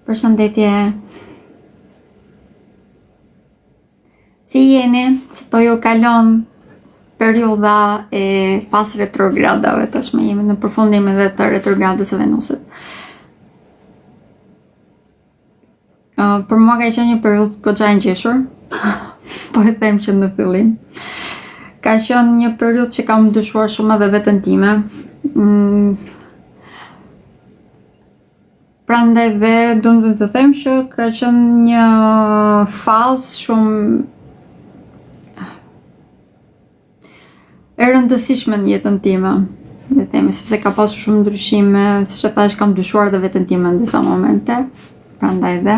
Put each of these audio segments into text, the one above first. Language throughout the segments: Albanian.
Përshëndetje. Si jeni? Si po ju kalon periudha e pas retrogradave, tashmë jemi në përfundimin dhe të retrogradës së Venusit. Për mua ka qenë një periudhë goxha e ngjeshur, po e them që në fillim. Ka qenë një periudhë që kam ndryshuar shumë edhe veten time. Prandaj dhe duhet të them që ka qenë një fazë shumë e rëndësishme në jetën time, le të themi, sepse ka pasur shumë ndryshime, siç e thash, kam ndryshuar edhe veten time në disa momente, prandaj dhe.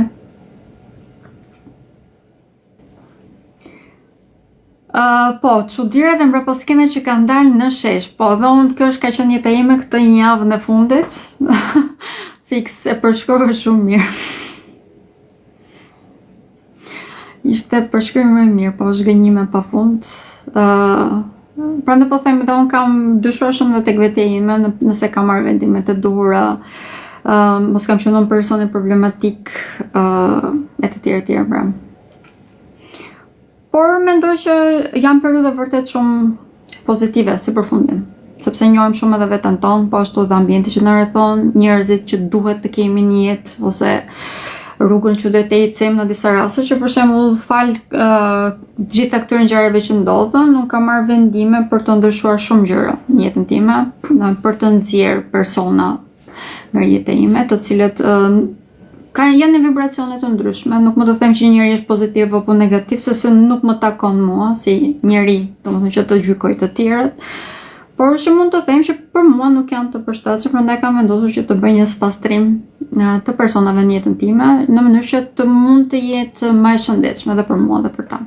Po, çuditëra dhe mbrapaskenat që kanë dalë në shesh, po dhe unë kjo ka qenë jeta ime këtë një javë në fundit. Fiks e përshkrova shumë mirë. Ishte përshkrim më mirë, po zhgënjime pafund. Prandaj po them edhe unë kam ndryshuar shumë dhe tek vetja ime, nëse kam marrë vendime të duhura, mos kam qenë një person i problematik, e të tjerë pra. Por mendoj që janë periudha vërtet shumë pozitive si përfundim, sepse njohim shumë edhe veten tonë, po ashtu edhe ambientin që na rrethon, njerëzit që duhet të kemi në jetë, ose rrugën që duhet të ecim në disa raste, që për shembull fal gjitha këtyre ngjarjeve që ndodhen, unë kam marrë vendime për të ndryshuar shumë gjëra në jetën time, për të nxjerr persona nga jeta ime, të cilët janë në vibracione të ndryshme. Nuk më të them që njëri është pozitiv apo negativ, se nuk më takon mua si njeri, domethënë që të gjykoj të tjerët. Por që mund të them që për mua nuk janë të përshtatshëm, prandaj kam vendosur që të bëj një spastrim të personave në jetën time, në mënyrë që të mund të jetë më e shëndetshme edhe për mua dhe për ta.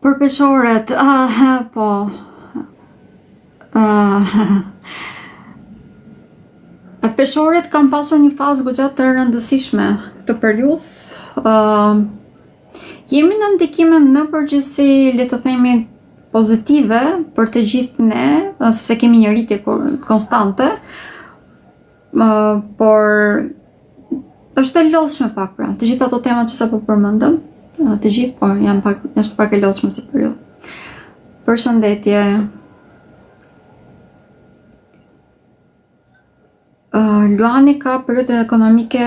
Për peshorët, po. Peshorët kanë pasur një fazë goxha të rëndësishme këtë periudhë. Jemi në ndikime në përgjithësi, le të themi, pozitive për të gjithë ne, sepse kemi një rritje konstante, por është e lodhshme pak pra. Të gjitha ato temat që sapo përmendëm, të gjithë po janë pak, është pak e lodhshme si periudhë. Përshëndetje. Luani ka periudhë ekonomike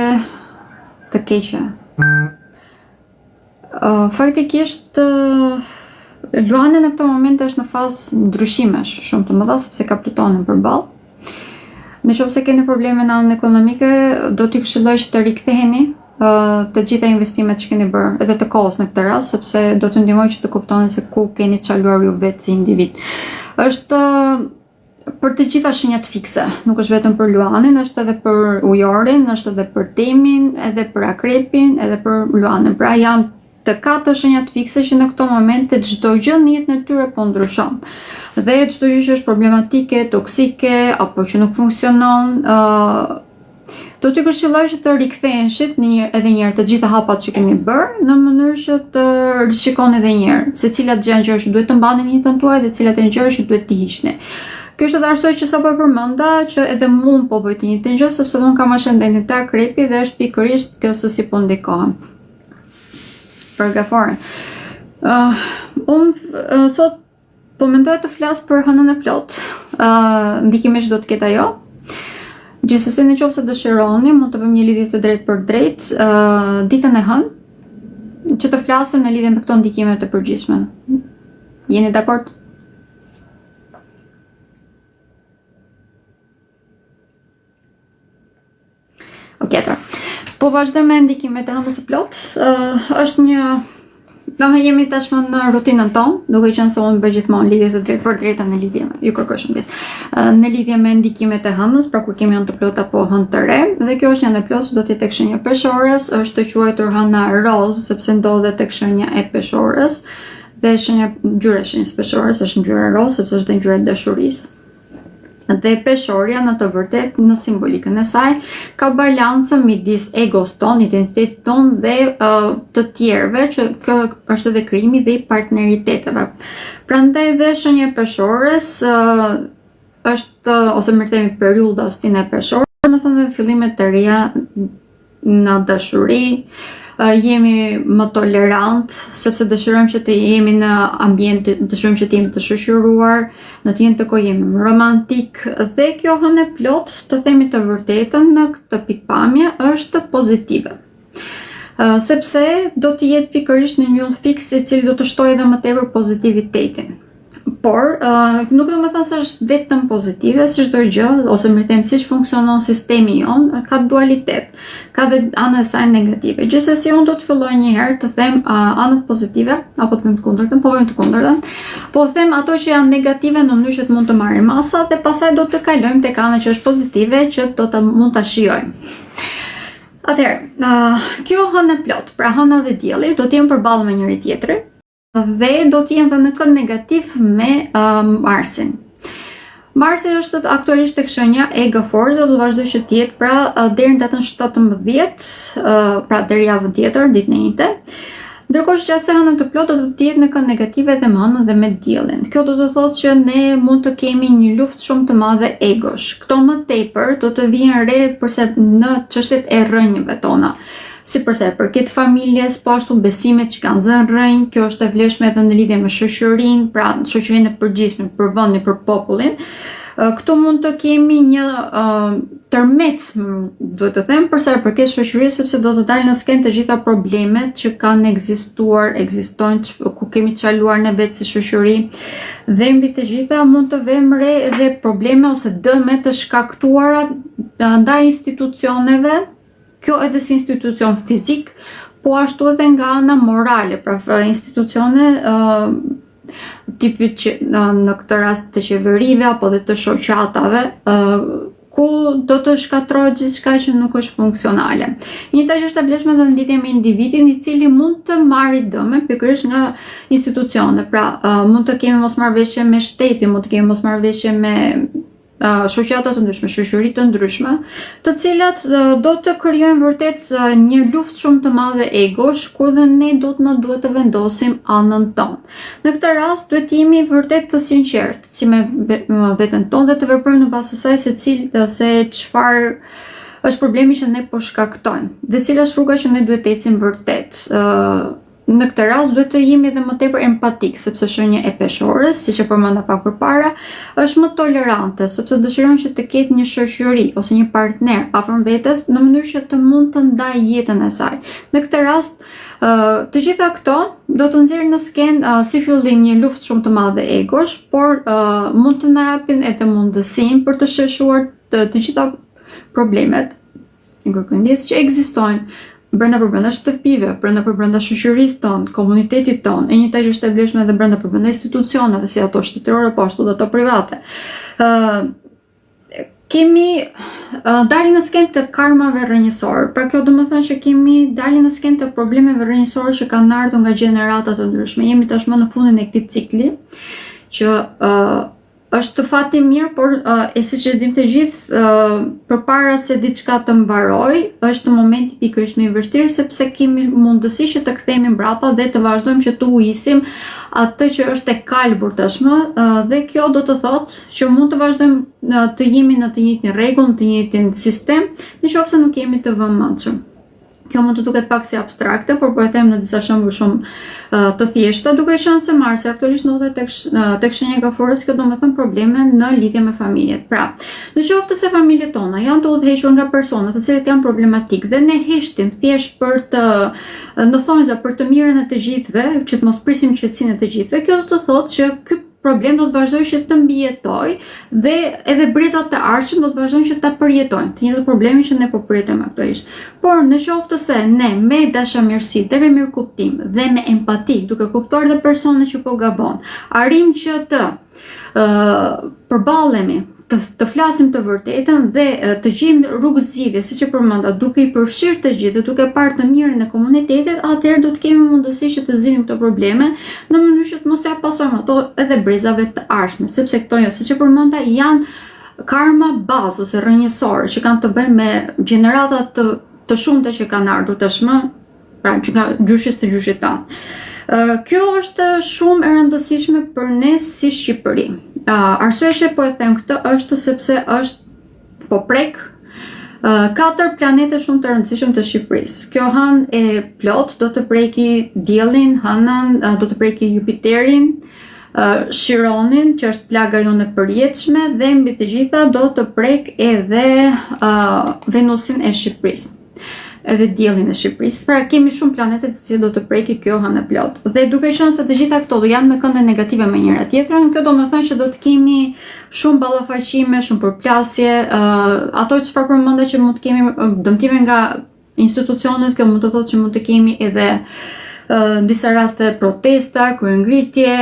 të keqe. Faktikisht Luani në këtë moment është në fazë ndryshimesh shumë të mëdha, sepse ka Plutonin përballë. Nëse keni probleme në anën ekonomike, do t'ju këshilloj që të riktheheni të gjitha investimet që keni bërë, edhe të kohës në këtë rast, sepse do t'ju ndihmoj që të kuptoni se ku keni çaluar ju vetë si individ. Është për të gjitha shenjat fikse, nuk është vetëm për Luanin, është edhe për Ujorin, është edhe për Temin, edhe për Akrepin, edhe për Luanin. Pra janë të katër shenjat fikse që në këto momente çdo gjë në jetën e tyre po ndryshon. Dhe çdo gjë që është problematike, toksike apo që nuk funksionon, do t'ju këshilloj që të riktheheshit edhe një herë të gjitha hapat që keni bërë, në mënyrë që të rishikoni edhe një herë se cilat janë gjëra që duhet të mbani në jetën tuaj dhe cilat janë gjëra që duhet të hiqni. Kjo është edhe arsye që sapo e përmenda që edhe unë po bëj të njëjtën gjë, sepse unë kam ascendentin te Akrepi dhe është pikërisht kjo se si po ndikohem. Për gaforën. Unë sot po mendoj të flas për hënën e plot. Ndikimisht do të ketë ajo. Gjithsesi nëse dëshironi, mund të bëjmë një lidhje të drejtë për drejtë ditën e hënë, që të flasim në lidhje me këto ndikime të përgjithshme. Jeni dakord? Okej, po vazhdojmë me ndikimet e hënës së plot. Është një, domethënë jemi tashmë në rutinën tonë, duke qenë se unë bëj gjithmonë lidhje të drejtë për drejtë në lidhje me, ju kërkoj shumë në lidhje me ndikimet e hënës, pra kur kemi hënë të plot apo hënë të re, dhe kjo është një hënë e plot që do të jetë tek shenja peshores, është të quajtur hëna roz, sepse ndodhet tek shenja e peshores, dhe ngjyra e shenjës peshores është ngjyra roz, sepse është ngjyra e dashurisë. Dhe peshorja në të vërtet në simbolikën e saj ka balancën midis egos ton, identitetit ton dhe të tjerëve, që kjo është edhe krijimi dhe i partneriteteve. Prandaj dhe shenja e peshores është, ose më themi periudha stin e peshores, Domethënë fillimet të reja në dashuri, jemi më tolerant, sepse dëshirojmë që të jemi në ambient, dëshirojmë që të jemi të shoqëruar, në të njëjtën kohë jemi më romantik dhe kjo hënë plot, të themi të vërtetën, në këtë pikpamje është pozitive. Sepse do të jetë pikërisht në një fiks i cili do të shtojë edhe më tepër pozitivitetin. Por, nuk do më thënë se është vetëm pozitive, si çdo gjë, ose më them siç funksionon sistemi jonë, ka dualitet, ka dhe anët e saj negative. Gjithsesi unë do të filloj një herë të them anët pozitive, apo të them të kundërtën, po them të kundërtën, po them ato që janë negative në mënyrë që të mund të marrim masa dhe pastaj do të kalojmë tek ana që është pozitive që do të mund ta shijojmë. Atëherë, kjo hënë plot, pra hëna dhe dielli do të jenë përballë me njëri tjetrin dhe do të jenë dhe në kënd negativ me Marsin. Marsi është aktualisht tek shenja e Forza, do të vazhdoj që të jetë pra deri në datën 17, pra deri javën tjetër, ditën e njëjtë. Ndërkohë që gjatë hënën të plot do të jetë në kënd negative dhe me hënën dhe me diellin. Kjo do të thotë që ne mund të kemi një luftë shumë të madhe egosh. Këto më tepër do të vijnë re përse në çështjet e rrënjëve tona. Si përse përket familjes, po ashtu besimet që kanë zënë rrënjë, kjo është e vlefshme edhe në lidhje me shoqërinë, pra shoqërinë e përgjithshme, për vendin, për popullin. Këtu mund të kemi një tërmet, duhet të them, për sa i përket shoqërisë, sepse do të dalin në skenë të gjitha problemet që kanë ekzistuar, ekzistojnë, ku kemi çaluar ne vetë si shoqëri, dhe mbi të gjitha mund të vëmë re edhe probleme ose dëme të shkaktuara ndaj institucioneve. Kjo edhe si institucion fizik, po ashtu edhe nga ana morale, pra institucione tipi që në këtë rast të qeverive apo dhe të shoqatave, ku do të shkatërrohet gjithçka që nuk është funksionale. Njëta që është e vlefshme në lidhje me individin i cili mund të marrë dëme pikërisht nga institucione, pra mund të kemi mosmarrëveshje me shtetin, mund të kemi mosmarrëveshje me shoqata të ndryshme, shoqëri të ndryshme, të cilat do të krijojnë vërtet një luftë shumë të madhe egosh, ku dhe ne duhet të vendosim anën tonë. Në këtë rast duhet të jemi vërtet të sinqertë, si me veten tonë dhe të veprojmë në bazë të saj se çfarë është problemi që ne po shkaktojmë dhe cila është rruga që ne duhet të ecim vërtet. Në këtë rast duhet të jemi edhe më tepër empatik, sepse shenja e peshores, siç e përmenda pak përpara, është më tolerante, sepse dëshiron që të ketë një shoqëri ose një partner afër vetes në mënyrë që të mund të ndajë jetën e saj. Në këtë rast, të gjitha këto do të nxjerrin në skenë si fillim një luftë shumë të madhe egosh, por mund të na japin edhe mundësinë për të sheshuar të gjitha problemet ngërkëndjes që ekzistojnë brenda shtëpive, brenda shoqërisë tonë, komunitetit tonë, e njëjta që është e vlefshme edhe brenda institucioneve, si ato shtetërore, po ashtu dhe ato private. Kemi dalin në skenë të karmave rrënjësore. Pra kjo do të thonë që kemi dalin në skenë të problemeve rrënjësore që kanë ardhur nga gjenerata të ndryshme. Jemi tashmë në fundin e këtij cikli që është të fati mirë, por siç e dimë të gjithë, përpara se diçka të mbarojë, është momenti pikërisht më i vështirë sepse kemi mundësi që të kthehemi mbrapa dhe të vazhdojmë që të uhisim atë që është e kalbur tashmë, dhe kjo do të thotë që mund të vazhdojmë të jemi në të njëjtin rregull, në të njëjtin sistem, nëse nuk jemi të vëmendshëm. Kjo mund të duket pak si abstrakte, por po e them në disa shembuj shumë të thjeshta, duke qenë se Marsi aktualisht ndodhet tek shenja e Gaforës, kjo do të thonë probleme në lidhje me familjet. Pra, nëse se familjet tona janë të udhëhequr nga persona të cilët janë problematik dhe ne heshtim thjesht për të në thonjza për të mirën e të gjithëve, që të mos prisim qetësinë e të gjithëve, kjo do të thotë që ky problem do të vazhdojë që të mbijetojë dhe edhe brezat të ardhshëm do të vazhdojnë që ta përjetojnë të njëjtë problemi që ne po përjetojmë aktualisht. Por në qoftë se ne me dashamirësi dhe me mirëkuptim dhe me empati, duke kuptuar dhe personin që po gabon, arrim që të përballemi, të flasim të vërtetën dhe të gjejmë rrugë zgjidhje, siç e përmenda, duke i përfshirë të gjithë, duke parë të mirën e komunitetit, atëherë do të kemi mundësi që të zgjidhim këto probleme në mënyrë që të mos ia pasojmë ato edhe brezave të ardhshme, sepse këto siç e përmenda janë karma bazë ose rrënjësore që kanë të bëjnë me gjenerata të shumta që kanë ardhur tashmë, pra që nga gjyshis të gjyshit tanë. Kjo është shumë e rëndësishme për ne si Shqipëri. Arsyeja që po e them këtë është sepse është po prek Katër planete shumë të rëndësishëm të Shqipërisë. Kjo hënë e plot do të preki Diellin, hënën, do të preki Jupiterin, Chironin, që është plaga jonë e përjetshme, dhe mbi të gjitha do të prek edhe Venusin e Shqipërisë, edhe Diellin e Shqipërisë. Pra kemi shumë planete të cilët do të preki kjo hënë e plot. Dhe duke qenë se të gjitha këto do janë në kënde negative me njëra tjetrën, kjo do të thonë që do të kemi shumë ballafaqime, shumë përplasje, ato çfarë përmendë që mund të kemi dëmtime nga institucionet, kjo mund të thotë që mund të kemi edhe në disa raste protesta, kryengritje,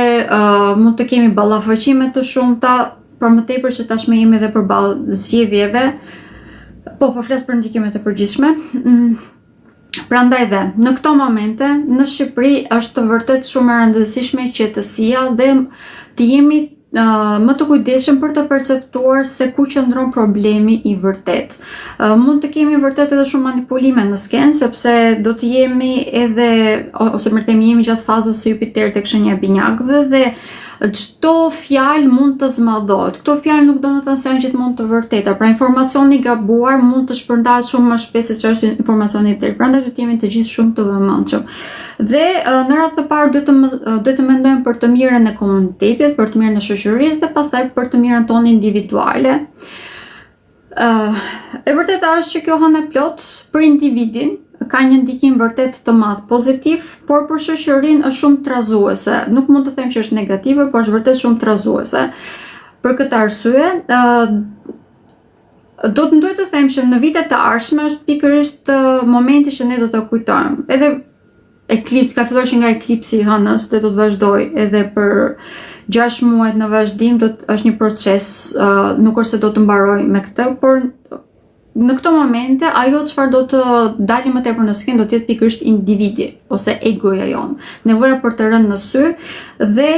mund të kemi ballafaqime të shumta, për më tepër që tashmë jemi edhe përballë zgjedhjeve. Po flas për ndikimet e përgjithshme. Prandaj dhe në këto momente në Shqipëri është vërtet shumë e rëndësishme qetësia dhe të jemi më të kujdesshëm për të perceptuar se ku qëndron problemi i vërtet. Mund të kemi vërtet edhe shumë manipulime në skenë, sepse do të jemi edhe, ose më themi jemi gjatë fazës së Jupiterit tek shenja e binjakëve, dhe çdo fjalë mund të zmadhohet. Këto fjalë nuk do të thonë se janë gjithmonë të vërteta. Pra informacioni i gabuar mund të shpërndahet shumë më shpejt se ç'është informacioni i drejtë. Prandaj duhet jemi të gjithë shumë të vëmendshëm. Dhe në radhë të parë duhet të mendojmë për të mirën e komunitetit, për të mirën e shoqërisë dhe pastaj për të mirën tonë individuale. E vërteta është që kjo hënë e plot për individin ka një ndikim vërtet të madh pozitiv, por për shoqërinë është shumë trazuese. Nuk mund të them që është negative, por është vërtet shumë trazuese. Për këtë arsye, do të ndoj të them që në vitet të ardhshme është pikërisht momenti që ne do të kujtojmë. Edhe eklips, ka filluar që nga eklipsi i hënës dhe do të vazhdoj edhe për 6 muajt në vazhdim, është një proces, nuk është se do të mbaroj me këtë, por në këto momente ajo çfarë do të dalë më tepër në skenë do të jetë pikërisht individi ose egoja jonë, nevoja për të rënë në sy dhe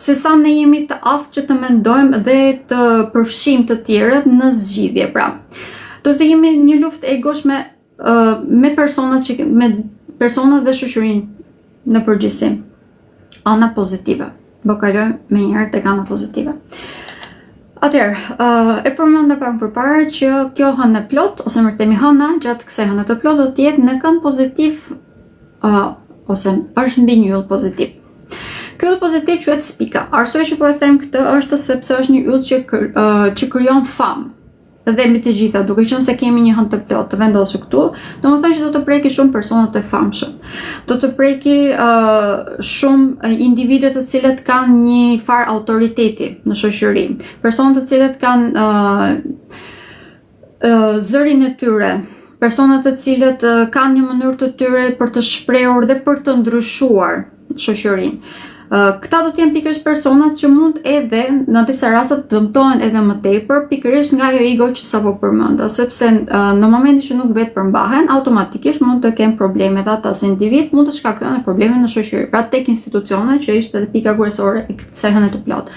se sa ne jemi të aftë që të mendojmë dhe të përfshijmë të tjerët në zgjidhje. Pra, do të jemi një luftë egosh me personat dhe shoqërinë në përgjithësi. Ana pozitive. Do kalojmë me njëherë tek ana pozitive. Atëherë, e përmenda pak përpara që kjo hënë e plot, ose më themi hëna, gjatë kësaj hëne të plot do të jetë në kënd pozitiv, ose është mbi një yll pozitiv. Ky yll pozitiv quhet Spika. Arsyeja që po e them këtë është sepse është një yll që krijon famë. Dhe mbi të gjitha, duke qenë se kemi një hënë të plot të vendosur këtu, domethënë që do të preki shumë persona të famshëm. Do të preki shumë individë të cilët kanë një farë autoriteti në shoqëri, persona të cilët kanë zërin e tyre, persona të cilët kanë një mënyrë të tyre për të shprehur dhe për të ndryshuar shoqërinë. Këta do të jenë pikërisht personat që mund edhe në disa raste të dëmtohen edhe më tepër pikërisht nga ajo ego që sapo përmenda, sepse në momentin që nuk vetë përmbahen, automatikisht mund të kenë probleme dhe ata si individ mund të shkaktojnë probleme në shoqëri, pra tek institucionet, që ishte edhe pika kryesore e kësaj hëne të plot.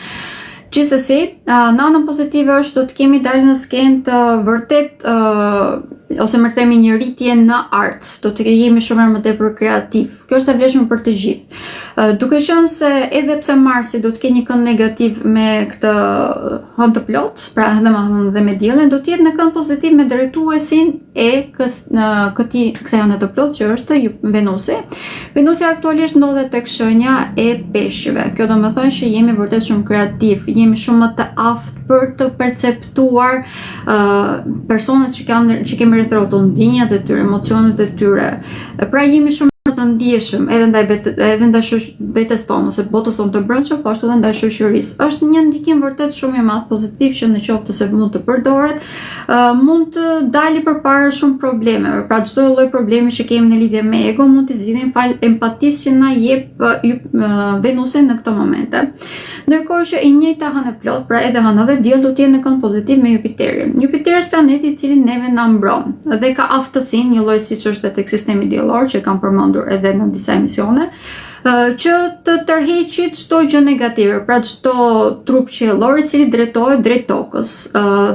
Gjithsesi, në anën pozitive është do të kemi dalë në skenë të vërtet ose më themi një rritje në art, do të jemi shumë më tepër kreativ. Kjo është e vlefshme për të gjithë. Duke qenë se edhe pse Marsi do të kenë një kënd negativ me këtë hënë të plot, pra dhe me diellin, do të jetë në kënd pozitiv me drejtuesin e kësaj hëne të plot, që është Venusi. Venusi aktualisht ndodhet tek shenja e peshqve. Kjo do të thonë që jemi vërtet shumë kreativ, jemi shumë më të aftë për të perceptuar personat që kemi rreth rrotull, ndjenjat e tyre, emocionet e tyre. Pra jemi shumë të ndjeshëm edhe ndaj vetes tonë ose botës tonë të brendshme, po ashtu edhe ndaj shoqërisë. Është një ndikim vërtet shumë i madh pozitiv që nëse se mund të përdoret, mund të dali përpara shumë problemeve. Pra çdo lloj problemi që kemi në lidhje me ego mund t'i zgjidhim fal empatisë që na jep Venusi në këto momente. Ndërkohë që e njëjta hënë plot, pra edhe hëna dhe diell do të jenë në kënd pozitiv me Jupiterin. Jupiteri është planeti i cili neve na mbron dhe ka aftësinë, një lloj siç është tek sistemi diellor që kam përmendur edhe në disa emisione, që të tërheqë çdo gjë negative, pra çdo trup qiellor i cili drejtohet drejt tokës.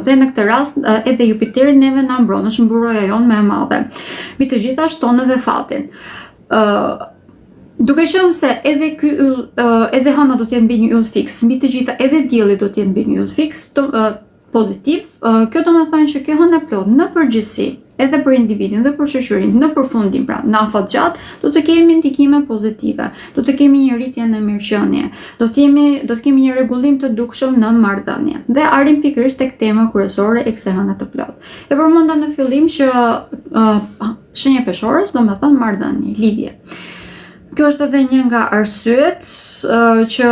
Dhe në këtë rast edhe Jupiteri neve na mbron, është mburoja jonë më e madhe. Mbi të gjitha shton edhe fatin. Duke qenë se edhe ky yll, edhe hëna do të jetë mbi një yll fiks, mbi të gjitha edhe dielli do të jetë mbi një yll fiks, pozitiv, kjo do me thënë që kjo hënë e plot në përgjithësi, edhe për individin dhe për shoqërinë, në përfundim, pra në afat gjatë, do të kemi ndikime pozitive, do të kemi një rritje në mirëqenie, do të kemi një rregullim të dukshëm në marrëdhënie. Dhe arrim pikërisht tek tema kryesore e kësaj hëne të plot. E përmenda në fillim që shenja peshorës do me thënë marrëdhënie, lidhje. Kjo është edhe një nga arsyet që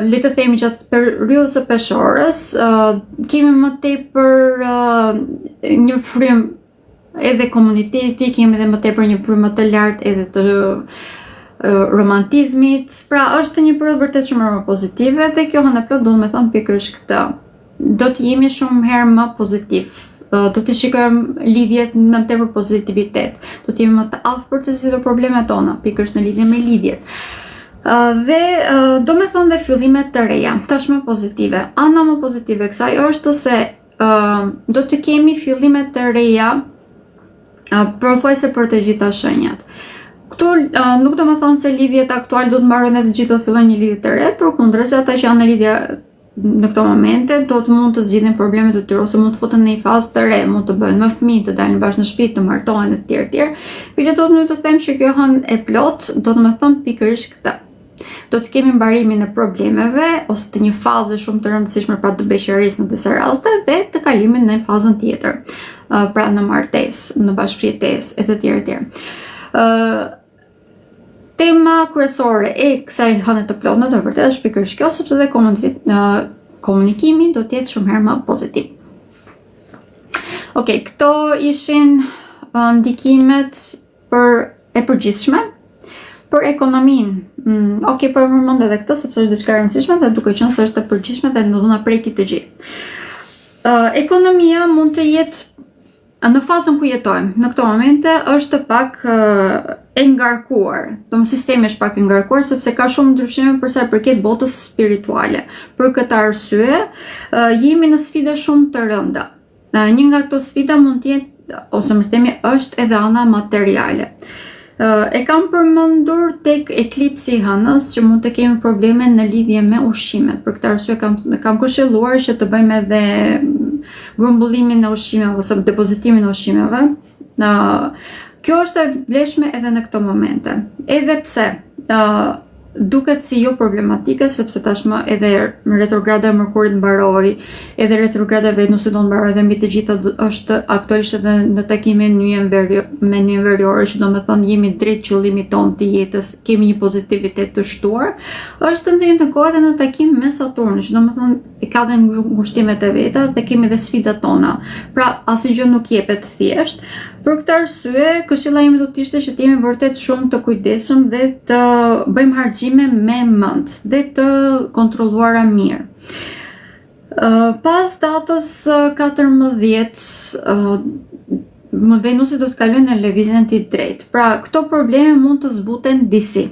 le të themi gjatë periudhës së peshorës kemi më tepër një frymë edhe komuniteti, kemi edhe më tepër një frymë të lartë edhe të romantizmit. Pra është një periudhë vërtet shumë më pozitive dhe kjo hënë plot do të më thonë pikërisht këtë. Do të jemi shumë herë më pozitiv. Do të shikojmë lidhjet me më tepër pozitivitet. Do të jemi më të aftë për të zgjidhur problemet tona, pikërisht në lidhje me lidhjet. Dhe do me thonë dhe fillimet të reja, tashmë pozitive. Ana më pozitive kësaj është se do të kemi fillimet të reja pothuajse për të gjitha shenjat. Këtu nuk do me thonë se lidhjet aktuale do të mbarojnë dhe të gjithë do të fillojnë një lidhje të re, përkundrës ata që janë në lidhje në këto momente do të mund të zgjidhin problemet e tyre ose mund të futen në një fazë të re, mund të bëhen më fëmijë, të dalin bashkë në shtëpi, të martohen e të tjerë. Biletot më të them që kjo hënë e plot do të me thonë pikërisht këtë. Do të kemi mbarimin e problemeve ose të një faze shumë të rëndësishme pra të beqërisë në disa raste dhe të kalimin në një fazën tjetër, pra në martesë, në bashkëjetesë e të tjerë. Tema kryesore e kësaj hëne të plot në të vërtetë është pikërisht kjo, sepse dhe komunikimi do të jetë shumë herë më pozitiv. Okej, këto ishin ndikimet e përgjithshme për ekonominë. Okej, po e përmend edhe këtë sepse është diçka e rëndësishme dhe duke qenë se është e përgjithshme dhe do na preki të gjithë. Ekonomia mund të jetë në fazën ku jetojmë. Në këto momente është pak e ngarkuar. Sistemi është pak e ngarkuar sepse ka shumë ndryshime për sa i përket botës spirituale. Për këtë arsye, jemi në sfida shumë të rënda. Një nga këto sfida mund të jetë, ose më themi, është edhe ana materiale. E kam përmendur tek eklipsi i hënës që mund të kemi probleme në lidhje me ushqimet. Për këtë arsye kam këshilluar që të bëjmë edhe grumbullimin e ushqimeve ose depozitimin e ushqimeve. Kjo është e vlefshme edhe në këto momente. Edhe pse duket si jo problematike sepse tashmë edhe retrograda e Mërkurit mbaroi, edhe retrograda e Venusit do të mbarojë dhe mbi të gjitha është aktualisht edhe në takime me një veriore që do me thënë jemi drejt qëllimit tonë të jetës, kemi një pozitivitet të shtuar, është në të kohë edhe në takim me Saturnin, që do me thënë ka dhe ngushtimet e veta dhe kemi dhe sfidat tona. Pra asnjë nuk jepet thjesht. Për këtë arsye, këshilla ime do të ishte që të jemi vërtet shumë të kujdesshëm dhe të bëjmë harxime me mend dhe të kontrolluara mirë. Pas datës 14, Venusi do të kalojë në lëvizjen e drejtë. Pra, këto probleme mund të zbuten disi.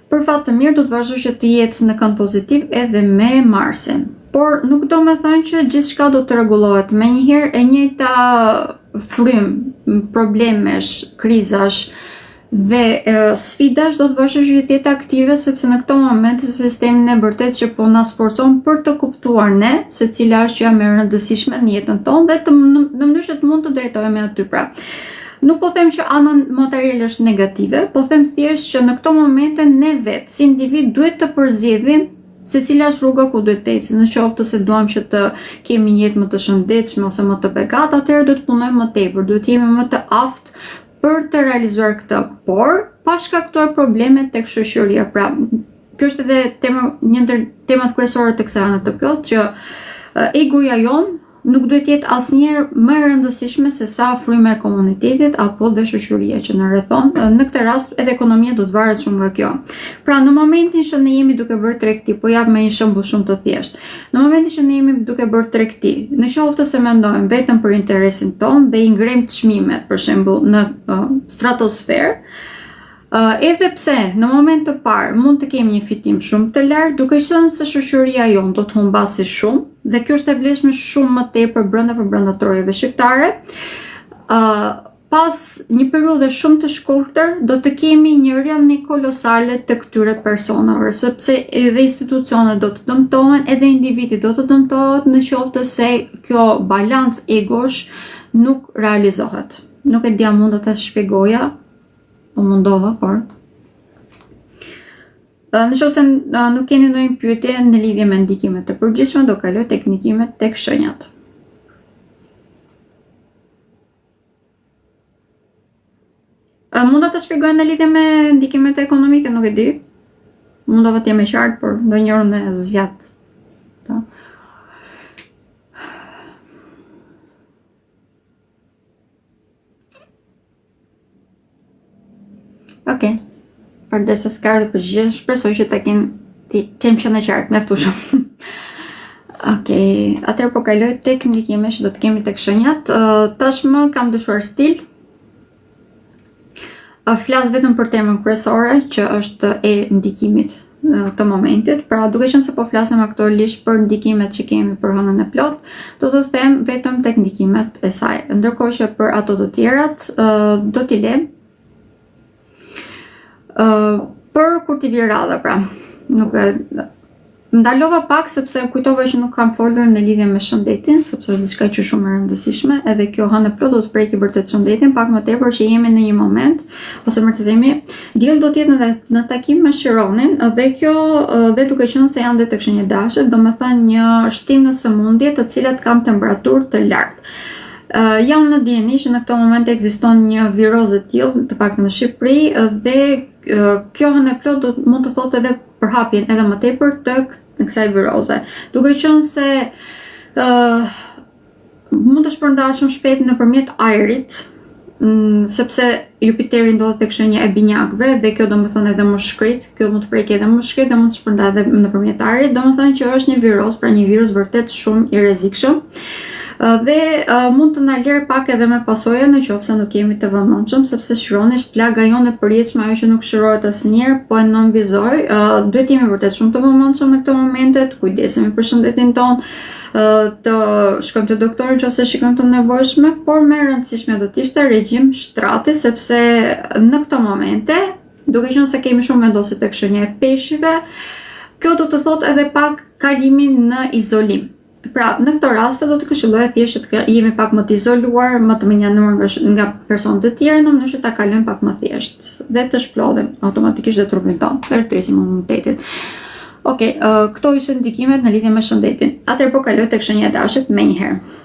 Për fat të mirë do të vazhdoj që të jetë në kënd pozitiv edhe me Marsin. Por nuk do me thënë që gjithçka do të rregullohet menjëherë, e njëjta frymë, problemesh, krizash dhe sfidash do të vazhdojë që të jetë aktive sepse në këto momente sistemi ne vërtet që po na sforcon për të kuptuar ne se cila është që më e rëndësishme në jetën tonë dhe në mënyrë që të mund të drejtohemi aty pra. Nuk po them që ana materiale është negative, po them thjesht që në këto momente ne vetë si individ duhet të përzgjedhim se cila është rruga ku duhet të ecim. Në qoftë se duam që të kemi një jetë më të shëndetshme ose më të begatë, atëherë duhet të punojmë më tepër, duhet të jemi më të aftë për të realizuar këtë, por pa shkaktuar probleme tek shoqëria. Pra, kjo është edhe një ndër temat kryesore të kësaj hëne të plot që egoja jon nuk duhet jetë asnjëherë më e rëndësishme se sa fryma e komunitetit apo dhe shoqëria që na rrethon. Në këtë rast edhe ekonomia do të varet shumë nga kjo. Pra në momentin që ne jemi duke bërë tregti, po jap me një shembull shumë të thjeshtë. Në momentin që ne jemi duke bërë tregti, në qoftë se mendojmë vetëm për interesin tonë dhe i ngrem çmimet, për shembull, në stratosferë, edhe pse në moment të parë mund të kemi një fitim shumë të lartë, duke qenë se shoqëria jonë do të humbasë shumë, dhe kjo është e vlefshme shumë më tepër brenda trojeve shqiptare. pas një periudhe shumë të shkurtër do të kemi një rrjedhje kolosale të këtyre personave, sepse edhe institucionet do të dëmtohen, edhe individi do të dëmtohet në qoftë se kjo balancë egosh nuk realizohet. Nuk e di a mund të shpjegoja, o mundova, por në qoftë se nuk keni ndonjë pyetje në lidhje me ndikimet e përgjithshme, do kaloj tek ndikimet tek shenjat. Mund të shpjegoj në lidhje me ndikimet ekonomike, nuk e di. Mundova të jem e qartë, por ndonjëherë në zgjat. Okej. Përdesë s'ka ardhur përgjigje, shpresoj që ta kem qenë e qartë, mjaftueshëm. Okej, atëherë po kaloj tek ndikimet që do të kemi tek shenjat. Tashmë kam ndryshuar stil. Flas vetëm për temën kryesore, që është e ndikimit të momentit. Pra, duke qenë se po flasim aktualisht për ndikimet që kemi për hënën e plot, do të them vetëm tek ndikimet e saj. Ndërkohë që për ato të tjerat do t'i lëm për kur t'i vi radha, pra. Nuk e ndalova pak sepse kujtova që nuk kam folur në lidhje me shëndetin, sepse është diçka që shumë e rëndësishme, edhe kjo hënë e plot do të preki vërtet shëndetin, pak më tepër që jemi në një moment, ose më të themi, diell do të jetë në takim me Shironin, dhe kjo dhe duke qenë se janë dhe tek shenjat dashe, domethënë një shtim në sëmundje të cilat kanë temperaturë të lartë. Jam në dieni që në këtë moment ekziston një virozë e tillë, të paktën në Shqipëri, dhe kjo hënë e plot mund të thotë edhe përhapjen edhe më tepër të kësaj viroze. Duke qenë se mund të shpërndahet shumë shpejt nëpërmjet ajrit, sepse Jupiteri ndodhet tek shenja e binjakëve dhe kjo domethënë edhe mushkrit, kjo mund të prekë edhe mushkrit dhe mund të shpërndahet edhe nëpërmjet ajrit, domethënë që është një virus, pra një virus vërtet shumë i rrezikshëm. Dhe mund të na lërë pak edhe me pasoja në qoftë se nuk jemi të vëmendshëm, sepse Shironi është plaga jone e përjetshme, ajo që nuk shirohet asnjëherë, po e nënvizoj. Duhet jemi vërtet shumë të vëmendshëm në këtë momente, të kujdesemi për shëndetin tonë, të shkojmë te doktori nëse shikojmë të nevojshme, por më e rëndësishme do të ishte regjim shtrati, sepse në këto momente, duke qenë se kemi shumë vendosje tek shenja e peshive, kjo do të thotë edhe pak kalimin në izolim. Pra, në këto raste do të këshilloj thjesht që jemi pak më të izoluar, më të menjanuar nga personat e tjerë, në mënyrë që ta kalojmë pak më thjesht dhe të shplodhem automatikisht dhe trupin tonë, për rrisim imunitetit. Okej, këto ishin ndikimet në lidhje me shëndetin. Atëherë po kaloj tek shenja e dashit menjëherë.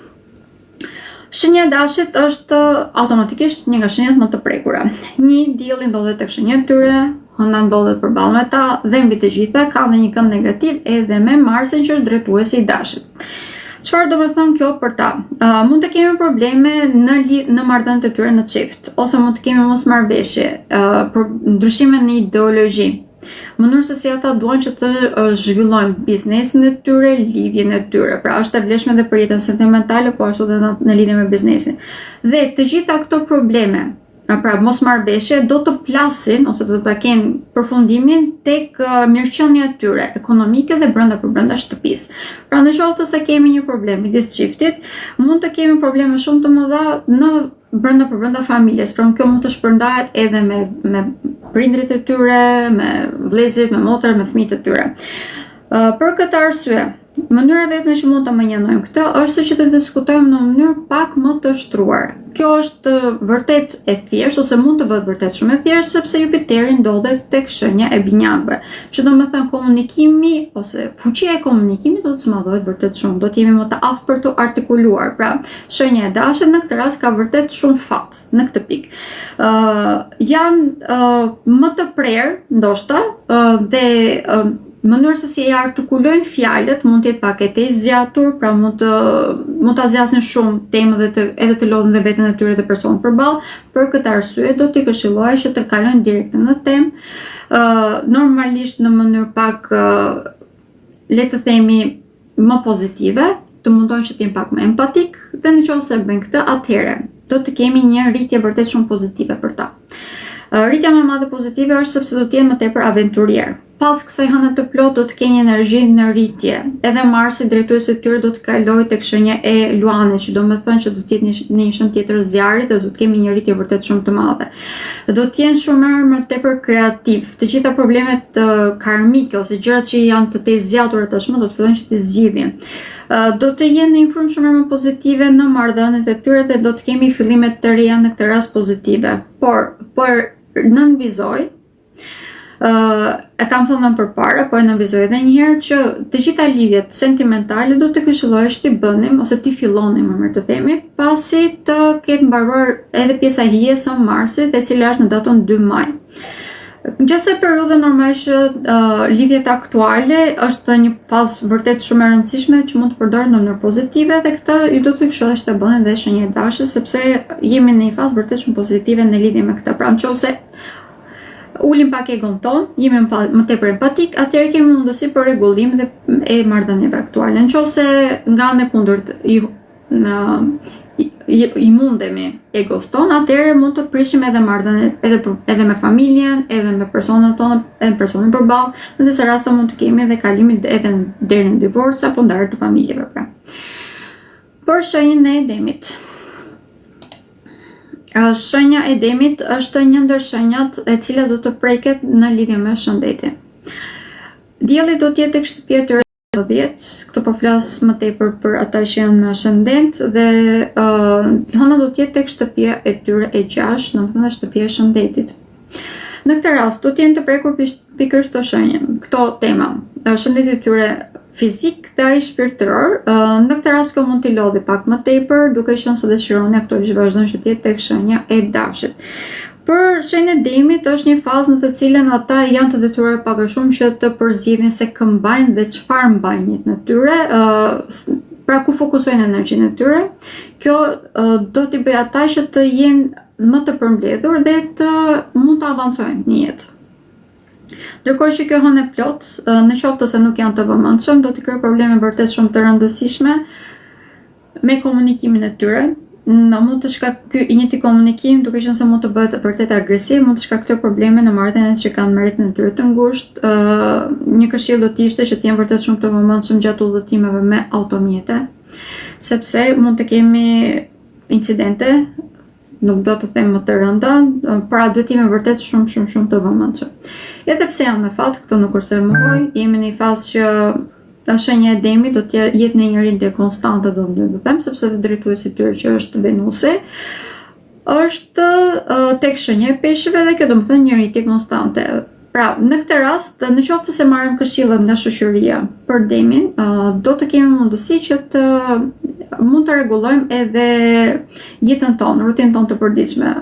Shenja e dashit është automatikisht një nga shenjat më të prekura. Dielli ndodhet tek shenjat e tyre, hëna ndodhet përballë me ta dhe mbi të gjitha ka dhe një kënd negativ edhe me Marsin që është drejtuesi i dashit. Çfarë do të thonë kjo për ta? Mund të kemi probleme në marrëdhëniet e tyre në çift, ose mund të kemi mosmarrveshje, ndryshime në ideologji. Mënyrë se si ata duan që të zhvillojnë biznesin e tyre, lidhjen e tyre. Pra është e vlefshme edhe për jetën sentimentale, po ashtu edhe në lidhje me biznesin. Dhe të gjitha këto probleme, pra mosmarrveshje, do të plasin ose do të kenë përfundimin tek mirëqenia e tyre ekonomike dhe brenda shtëpisë. Pra në qoftë se kemi një problem midis çiftit, mund të kemi probleme shumë të mëdha në brenda familjes, pra kjo mund të shpërndahet edhe me prindrit e tyre, me vëllezërit, me motrat, me fëmijët e tyre. Për këtë arsye, mënyra vetme që mund ta menjënojmë këtë është që të diskutojmë në mënyrë pak më të shtruar. Kjo është vërtet e thjeshtë, ose mund të bëhet vërtet shumë e thjeshtë, sepse Jupiteri ndodhet tek shenja e binjakëve, që domethënë komunikimi ose fuqia e komunikimit do të smadhohet vërtet shumë, do të jemi më të aftë për të artikuluar. Pra, shenja e dashit në këtë rast ka vërtet shumë fat në këtë pikë. Janë më të prerë ndoshta dhe mënyrë se si e artikulojnë fjalët mund të jetë pak e zgjatur, pra mund ta zgjasin shumë temën dhe edhe të lodhin dhe veten e tyre dhe personat përballë. Për këtë arsye do t'i këshilloj që të kalojnë direkt në temë, normalisht në mënyrë pak le të themi më pozitive, të mundojnë që të jenë pak më empatik, dhe nëse bëjnë këtë, atëherë do të kemi një rritje vërtet shumë pozitive për ta. Rritja më e madhe pozitive është sepse do të jenë më tepër aventurier. pas kësaj hëne të plot do të kenë energji në rritje. Edhe Marsi drejtuesi i tyre do të kalojë tek shenja e Luanit, që do të thonë që do të jetë në një shenjë tjetër zjarrit dhe do të kemi një rritje vërtet shumë të madhe. Do të jenë shumë më tepër kreativ. Të gjitha problemet karmike ose gjërat që janë të zgjatura tashmë do të fillojnë që të zgjidhin. Do të jenë në një formë shumë më pozitive në marrëdhëniet e tyre dhe do të kemi fillime të reja në këtë rast pozitive. Por nënvizoj, e kam thënë përpara, po e nënvizoj edhe një herë që të gjitha lidhjet sentimentale do të këshilloj të bënim ose të fillonim, më mirë të themi, pasi të ketë mbaruar edhe pjesa hije së Marsit, e cila është në datën 2 maj. Gjëse periudhe normal që lidhjet aktuale është një fazë vërtet shumë e rëndësishme që mund të përdoret në mënyrë pozitive dhe këtë ju do të këshilloj të bëni edhe shenjë dashje, sepse jemi në një fazë vërtet shumë pozitive në lidhje me këtë. Pra nëse ulim pak egon ton, jemi më tepër empatik, atëherë kemi mundësi për rregullim dhe e marrëdhënieve aktuale. Nëse nga ana e kundërt i mundemi egos ton, atëherë mund të prishim edhe marrëdhëniet edhe me familjen, edhe me personat tonë, edhe personin përballë. Në disa raste mund të kemi edhe kalimin edhe deri në divorc apo ndarje të familjeve pra. Për shenjën e Demit. Shenja e Demit është një ndër shenjat e cila do të preket në lidhje me shëndetin. Dielli do të jetë tek shtëpia e tyre 10, këtu po flas më tepër për ata që janë me ascendent dhe hëna do të jetë tek shtëpia e tyre e 6, domethënë shtëpia e shëndetit. Në këtë rast do të jenë të prekur pikërisht këto shenjë, këto tema, shëndeti i tyre fizik dhe ai shpirtëror. Në këtë rast kjo mund t'i lodhi pak më tepër, duke qenë se dëshironi aktualisht vazhdon që të jetë tek shenja e Dashit. Për shenjën e Demit është një fazë në të cilën ata janë të detyruar pak a shumë që të përzgjedhin se kë mbajnë dhe çfarë mbajnë jetën e tyre, pra ku fokusojnë energjinë e tyre. Kjo do t'i bëjë ata që të jenë më të përmbledhur dhe të mund të avancojnë në jetë. Ndërkohë që kjo hënë e plot, në qoftë se nuk janë të vëmendshëm, do t'i krijojë probleme vërtet shumë të rëndësishme me komunikimin e tyre. Mund të ky i njëjti komunikim, duke qenë se mund të bëhet vërtet agresiv, mund të shkaktojë probleme në marrëdhëniet që kanë me ritmin e tyre të ngushtë. Një këshill do të ishte që të jenë vërtet shumë të vëmendshëm gjatë udhëtimeve me automjete, sepse mund të kemi incidente, nuk do të them më të rënda, pra duhet jemi vërtet shumë të vëmendshëm. Edhe pse janë me fat, këto nuk është se mohoj, jemi në një fazë që shenja e Demit do të jetë në një rritje konstante, do të them, sepse drejtuesi i tyre që është Venusi është tek shenja e Peshqve dhe kjo do të thënë një rritje konstante. Pra, në këtë rast, në qoftë se marrim këshilla nga shoqëria për Demin, do të kemi mundësi që mund të rregullojmë edhe jetën tonë, rutinën tonë të përditshme.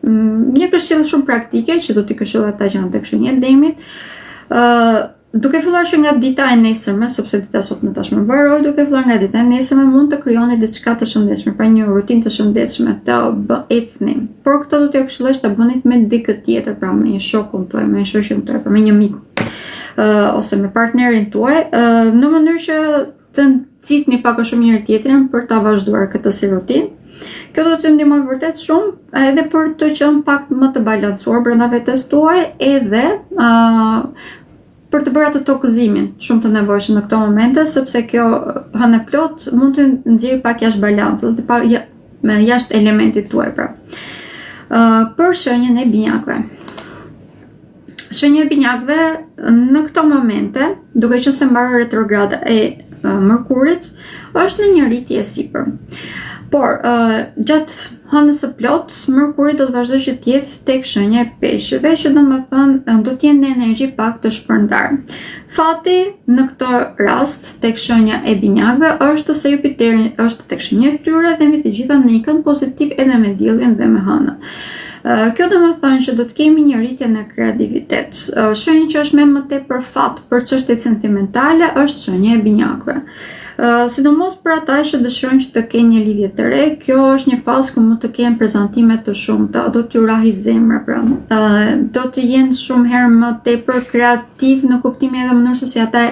Një këshill shumë praktike që do t'i këshilloj ata që janë tek shenja e Demit, duke filluar që nga dita e nesërme, sepse dita sot më tashmë mbaroi, duke filluar nga dita e nesërme mund të krijoni diçka të shëndetshme, pra një rutinë të shëndetshme, të ecni. Por këtë do t'ju këshilloj të bëni me dikë tjetër, pra me një shokun tuaj, me një shoqën tuaj, pra me një miku, ose me partnerin tuaj, në mënyrë që të nxitni pak a shumë njëri tjetrin për ta vazhduar këtë si rutinë. Kjo do të ndihmojë vërtet shumë edhe për të qenë pak më të balancuar brenda vetes tuaj, edhe për të bërë atë toksimin shumë të nevojshëm në këto momente, sepse kjo hënë e plot mund të nxjerrë pak jashtë balancës dhe me jashtë elementit tuaj pra. Për shenjën e Binjakëve. Shenja e Binjakëve në këto momente, duke qenë se mbaron retrograda e Mërkurit, është në një rritje e sipër. Por, gjatë hënës së plot, Mërkuri do të vazhdojë që të jetë tek shenja e Peshqve, që domethënë do të jenë në energji pak të shpërndarë. Fati në këtë rast tek shenja e Binjakëve është se Jupiteri është tek shenja e tyre dhe mbi të gjitha nikën pozitiv edhe me diellin dhe me hënën. Kjo do të thonë që do të kemi një rritje në kreativitet. Shenja që është më tepër fat për çështjet sentimentale është shenja e Binjakëve. Sidomos për ata që dëshirojnë që të kenë një lidhje të re, kjo është një fazë ku mund të kenë prezantime të shumta, do t'ju rahi zemra pra. Do të jenë shumë herë më tepër kreativ në kuptimin edhe mënyrës se si ata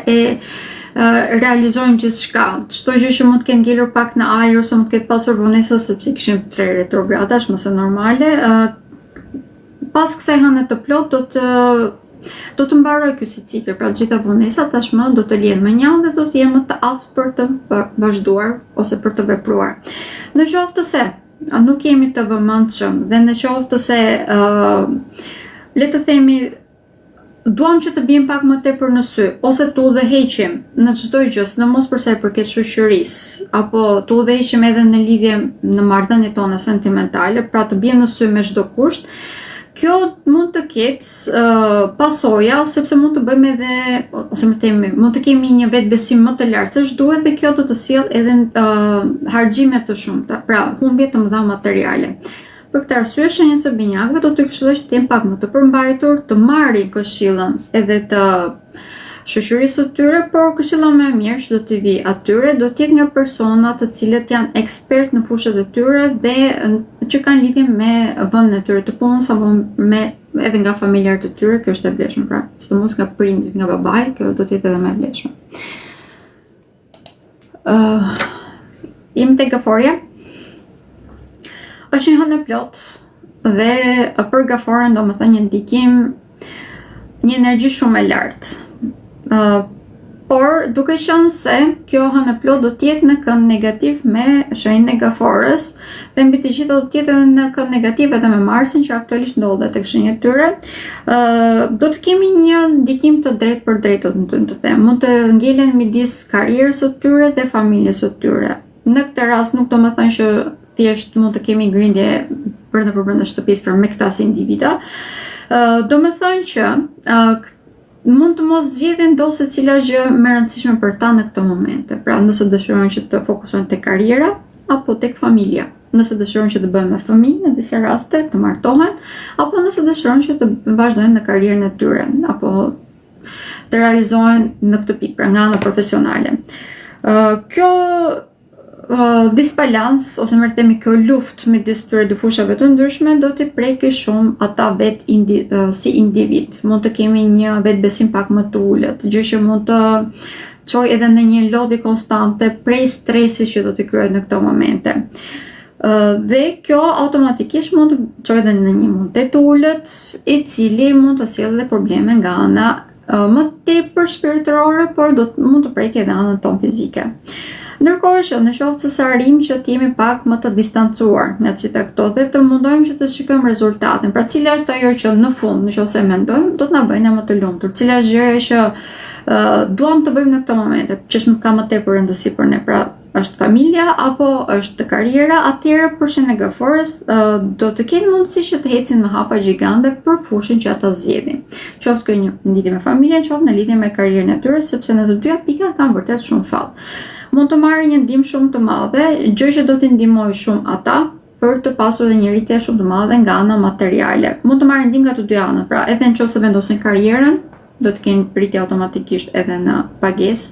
realizojnë gjithçka. Çdo gjë që mund të kenë ngelur pak në ajër ose mund të ketë pasur vonesa sepse kishim 3 retrogradash më së normale. Pas kësaj hëne të plot do të do të mbaroj ky si cikël, pra gjitha vonesat tashmë do të lihen më ngjallë dhe do të jenë më të aftë për të vazhduar ose për të vepruar. Në qoftë se nuk jemi të vëmendshëm dhe në qoftë se le të themi duam që të bijmë pak më tepër në sy, ose të udhëheqim në çdo gjë, sidomos për sa i përket shoqërisë, apo të udhëheqim edhe në lidhje në marrëdhëniet tona sentimentale, pra të bijmë në sy me çdo kusht, kjo mund të ketë pasoja, sepse mund të bëjmë edhe, ose më themi, mund të kemi një vetbesim më të lartë se ç'duhet dhe kjo do të sjellë edhe harxime të shumta, pra humbje të mëdha materiale. Për këtë arsye, shenjës së binjakëve do të këshilloj që të jenë pak më të përmbajtur, të marrin këshillën edhe të shoqërisë së tyre, por këshilla më e mirë që do t'i vi atyre do të jetë nga persona të cilët janë ekspert në fushat e tyre dhe që kanë lidhje me vendin e tyre të punës apo me edhe nga familjarët e tyre, kjo është e vlefshme, pra, sidomos nga prindrit, nga babai, kjo do të jetë edhe më e vlefshme. Jemi tek gaforja. Është një hënë plot dhe për gaforën do më thënë një ndikim, një energji shumë e lartë. Por duke qenë se kjo hënë plot do t'jetë në kënd negativ me shenjën e gaforës dhe mbi të gjitha do t'jetë edhe në kënd negativ edhe me Marsin që aktualisht ndodhet tek shenjat e tyre, do të kemi një ndikim të drejtë për drejtë, të them. Mund të ngelen midis karrierës së tyre dhe familjes së tyre. Në këtë rast nuk do më thënë që thjesht mund të kemi grindje brenda shtëpisë për me këta si individa. Do me thënë që mund të mos zgjedhin do se cila gjë më e rëndësishme për ta në këto momente. Pra nëse dëshirojnë që të fokusohen tek karriera apo tek familja. Nëse dëshirojnë që të bëhen me fëmijë në disa raste, të martohen, apo nëse dëshirojnë që të vazhdojnë në karrierën e tyre apo të realizohen në këtë pikë, pra nga ana profesionale. Kjo disbalans ose më themi kjo luftë midis këtyre dy fushave të ndryshme do t'i prekë shumë ata si individ. Mund të kemi një vetbesim pak më të ulët, gjë që mund të çojë edhe në një lodhje konstante prej stresit që do t'i kryhet në këto momente. Dhe kjo automatikisht mund të çojë edhe në një mundet të ulët, i cili mund të sjellë edhe probleme nga ana më tepër shpirtërore, por mund të prekë edhe anën tonë fizike. Ndërkohë që në qoftë se arrim që të jemi pak më të distancuar nga gjitha këto dhe të mundohemi që të shikojmë rezultatin. Pra cila është ajo që në fund, nëse mendojmë, do të na bëjë më të lumtur. Cila është gjëja që duam të bëjmë në këto momente, që është ka më tepër rëndësi për ne. Pra është familja apo është karriera, atëherë për shenjën e gaforës do të kenë mundësi që të ecin me hapa gjigande për fushën që ata zgjedhin. Qoftë kjo në lidhje me familjen, qoftë në lidhje me karrierën e tyre, sepse në të dyja pikat kanë vërtet shumë fat. Mund të marrë një ndihmë shumë të madhe, gjë që do t'i ndihmojë shumë ata për të pasur edhe një rritje shumë të madhe nga ana materiale. Mund të marrë ndihmë nga të dy anët, pra edhe nëse vendosin karrierën, do të kenë rritje automatikisht edhe në pagesë,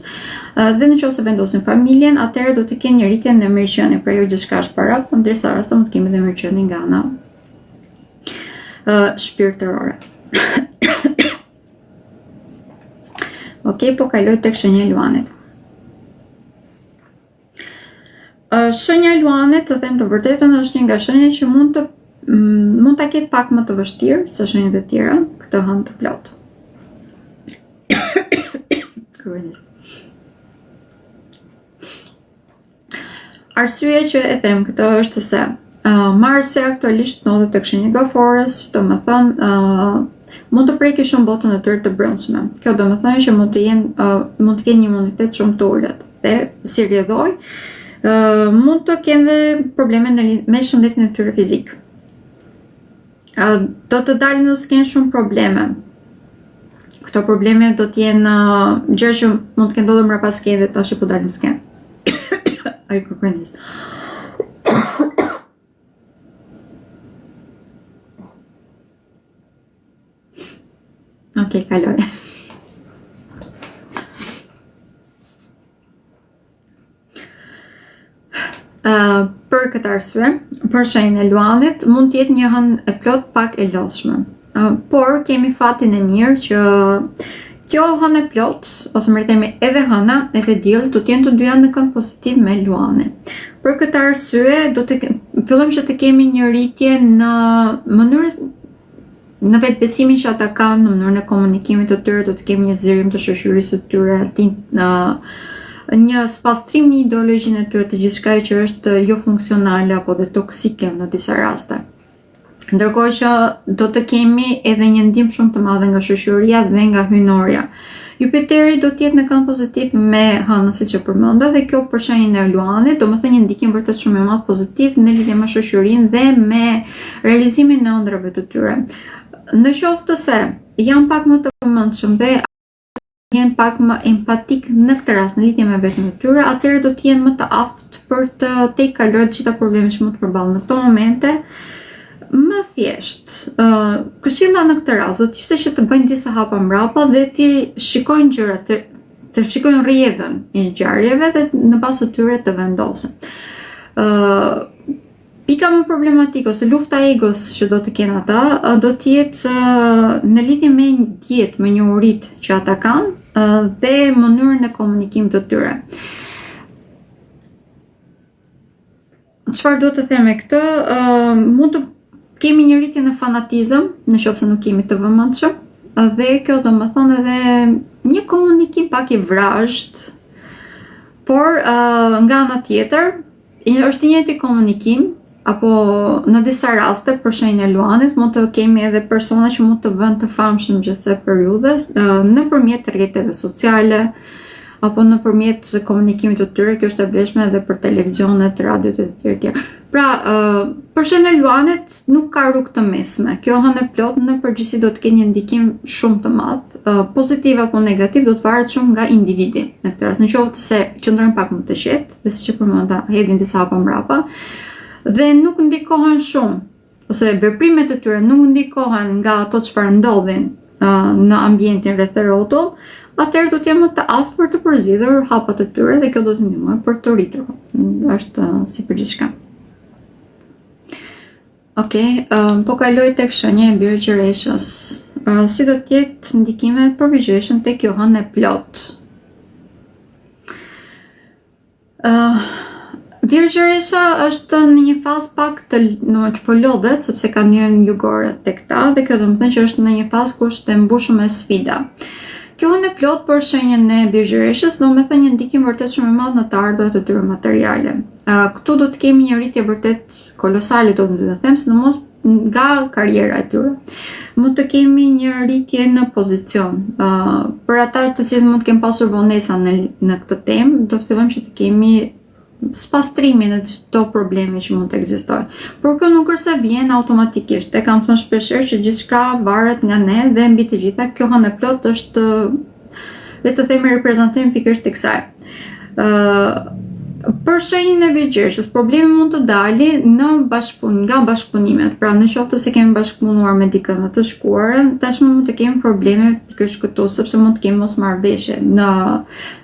dhe nëse vendosin familjen, atëherë do të kenë një rritje në mirëqenie, pra jo gjithçka është para, por ndërsa rasta mund të kemi edhe mirëqenie nga ana shpirtërore. Okej, po kaloj tek shenja e Luanit. Shenja e Luanit, të them të vërtetën, është një nga shenjat që mund ta ketë pak më të vështirë se shenjat e tjera këtë hënë të plotë. Arsyeja që e them këtë është se Marsi aktualisht ndodhet tek shenja e gaforës, do të thënë mund të prekë shumë botën e tyre të brendshme. Kjo do të thënë që mund të kenë një imunitet shumë të ulët dhe si rrjedhoj mund të kenë probleme me shëndetin e tyre fizik. Do të dalin në skenë shumë probleme. Këto probleme do të jenë gjëra që mund të kenë ndodhur mbrapa skenë dhe tash po dalin në skenë. Ai kërkëndis. Okej, kaloj. Për këtë arsye, për shenjën e Luanit, mund të jetë një hënë e plot pak e lodhshme. Por kemi fatin e mirë që kjo hënë e plot, ose më themi edhe hëna, edhe dielli, do të jenë të dyja në kënd pozitiv me Luanin. Për këtë arsye, do të fillojmë që të kemi një rritje në mënyrë në vetë besimin që ata kanë, në mënyrën e komunikimit të tyre, do të kemi një zërim të shoqërisë të tyre, një spastrim një ideologjinë e tyre të gjithçka që është jo funksionale apo dhe toksike në disa raste. Ndërkohë që do të kemi edhe një ndihmë shumë të madhe nga shoqëria dhe nga hyjnorja. Jupiteri do të jetë në kënd pozitiv me Hënën, siç e përmenda, dhe kjo për shenjën e Luanit, domethënë një ndikim vërtet shumë i madh pozitiv në lidhje me shoqërinë dhe me realizimin e ëndrave të tyre. Në qoftë se janë pak më të vëmendshëm dhe janë pak më empatik në këtë rast në lidhje me veten e tyre, atëherë do të jenë më të aftë për të tejkaluar të gjitha problemet që mund të përballen në këto momente. Më thjesht, këshilla në këtë rast do të ishte që të bëjnë disa hapa mbrapa dhe të shikojnë gjërat, të shikojnë rrjedhën e ngjarjeve dhe në bazë të tyre të vendosen. Pika më problematike ose lufta e egos që do të kenë ata do të jetë në lidhje me dietë, me njohuritë që ata kanë dhe mënyrën e komunikimit të tyre. Çfarë do të them me këtë? Mund të kemi një rritje në fanatizëm, nëse nuk kemi të vëmendshëm, dhe kjo do të thonë edhe një komunikim pak i vrazhd, por nga ana tjetër është një njëjtë komunikim, apo në disa raste për shenjën e Luanit mund të kemi edhe persona që mund të vënë të famshëm gjatë periudhës nëpërmjet rrjeteve sociale apo nëpërmjet komunikimit të tyre. Kjo është e vlefshme edhe për televizionet, radiot e të tjerë. Pra, për shenjën e Luanit nuk ka rrugë të mesme. Kjo Hënë plot në përgjithësi do të kenë një ndikim shumë të madh, pozitiv apo negativ, do të varet shumë nga individi. Në këtë rast, nëse se qëndrojnë pak më të qetë, dhe siç e përmenda, hedhin disa hapa mbrapa, dhe nuk ndikohen shumë, ose veprimet e tyre nuk ndikohen nga ato çfarë ndodhin në ambientin rreth e rrotull, atëherë do të jenë më të aftë për të përzgjedhur hapat e tyre dhe kjo do të ndihmojë për të rritur. Është si për gjithçka. Okej, po kaloj tek shenja e Birë Gjereshës. Si do të jetë ndikimet për Birë Gjereshën tek Hënë plot? Birë Gjeresha është në një fazë pak të që po lodhet, sepse ka njën jugore tek ta, dhe kjo do të thënë që është në një fazë ku është e mbushur me sfida. Kjo Hënë plot për shenjën e Birë Gjereshës do të thënë një ndikim vërtet shumë i madh në të ardhurat e tyre materiale. Këtu do të kemi një rritje vërtet kolosale, do të them, sidomos nga karriera e tyre. Mund të kemi një rritje në pozicion. Për ata të cilët mund të kemë pasur vonesa në këtë temë, do të fillojmë që të kemi spastrimin e çdo problemi që mund të ekzistojë. Por kjo nuk është se vjen automatikisht. E kam thënë shpeshherë që gjithçka varet nga ne dhe mbi të gjitha kjo Hënë plot është, le të themi, reprezentim pikërisht të kësaj. Për shenjën e Birë Gjereshës, problemi mund të dali nga bashkëpunimet. Pra, në qoftë se kemi bashkëpunuar me dikën të shkuarën, tashmë mund të kemi probleme pikërisht këtu, sepse mund të kemi mosmarrëveshje.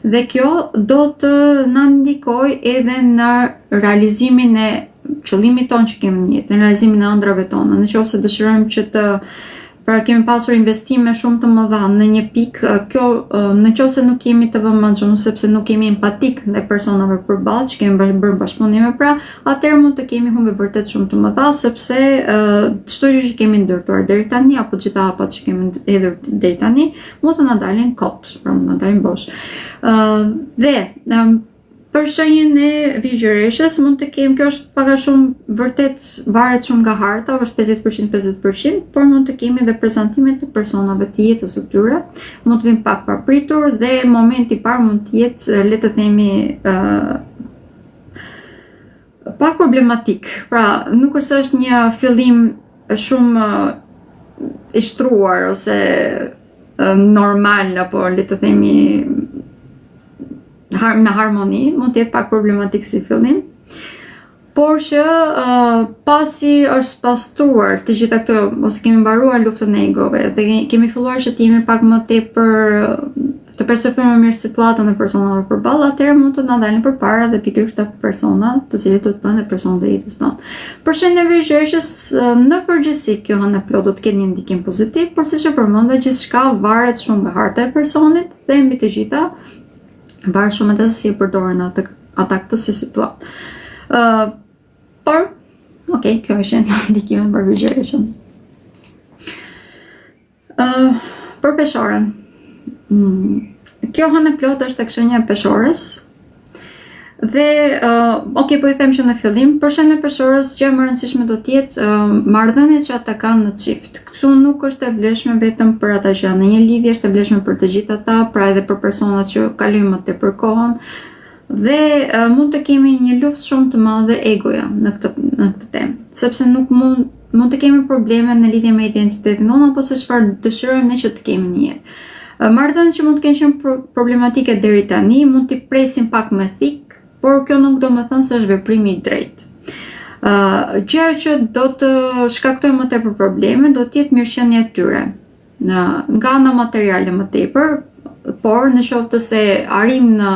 Dhe kjo do të na ndikojë edhe në realizimin e qëllimit tonë që kemi në jetë, në realizimin e ëndrave tona. Në qoftë se dëshirojmë që pra kemi pasur investime shumë të mëdha në një pikë, kjo në qoftë se nuk jemi të vëmendshëm sepse nuk kemi empatik ndaj personave përballë që kemi bërë bashkëpunime, pra atëherë mund të kemi humbe vërtet shumë të mëdha, sepse çdo gjë që kemi ndërtuar deri tani apo gjitha hapat që kemi hedhur deri tani mund të na dalin kot, pra mund të na dalin bosh. Për shenjën e Birë Gjereshës mund të kemi, kjo është pak a shumë vërtet varet shumë nga harta, është 50% por mund të kemi edhe prezantimet të personave të jetës së tyre, mund të vinë pak papritur dhe momenti i parë mund të jetë, le të themi, pak problematik. Pra, nuk është një fillim shumë i shtruar ose normal apo le të themi me harmoni, mund të jetë pak problematik si fillim, por që pasi është pastruar të gjitha këto, ose kemi mbaruar luftën e egove dhe kemi filluar që të jemi pak më tepër të perceptojmë më mirë situatën e personave përballë, atëherë mund të na dalin përpara dhe pikërisht këta persona, të cilët do të bëhen personat e jetës tonë. Për shenjën e Birë Gjereshës, në përgjithësi kjo Hënë plot do të ketë një ndikim pozitiv, por siç e përmenda, gjithçka varet shumë nga harta e personit dhe mbi të gjitha varet shumë edhe se si e përdoren ata këtë si situatë. Por, kjo është në ndikimin për Birë Gjereshën. Për peshoren. Kjo hënë plot është tek shenja e peshores. Dhe, po i them që në fillim, për shenjën e peshores, që më rëndësishme do t'jetë marrëdhëniet që ata kanë në çift. Këtu nuk është e vlefshme vetëm për ata që janë në një lidhje, është e vlefshme për të gjithë ata, pra edhe për personat që kalojnë më tepër kohën. Dhe mund të kemi një luftë shumë të madhe egoja në këtë temë, sepse nuk mund të kemi probleme në lidhje me identitetin tonë apo se çfarë dëshirojmë ne që të kemi në jetë. Marrëdhëniet që mund të kenë qenë problematike deri tani mund t'i presim pak më thik, por kjo nuk do më thënë se është veprimi i drejtë. Gjëja që do të shkaktojë më tepër probleme do t'jetë mirëqenia e tyre. Nga ana materiale më tepër, por në qoftë se arrim në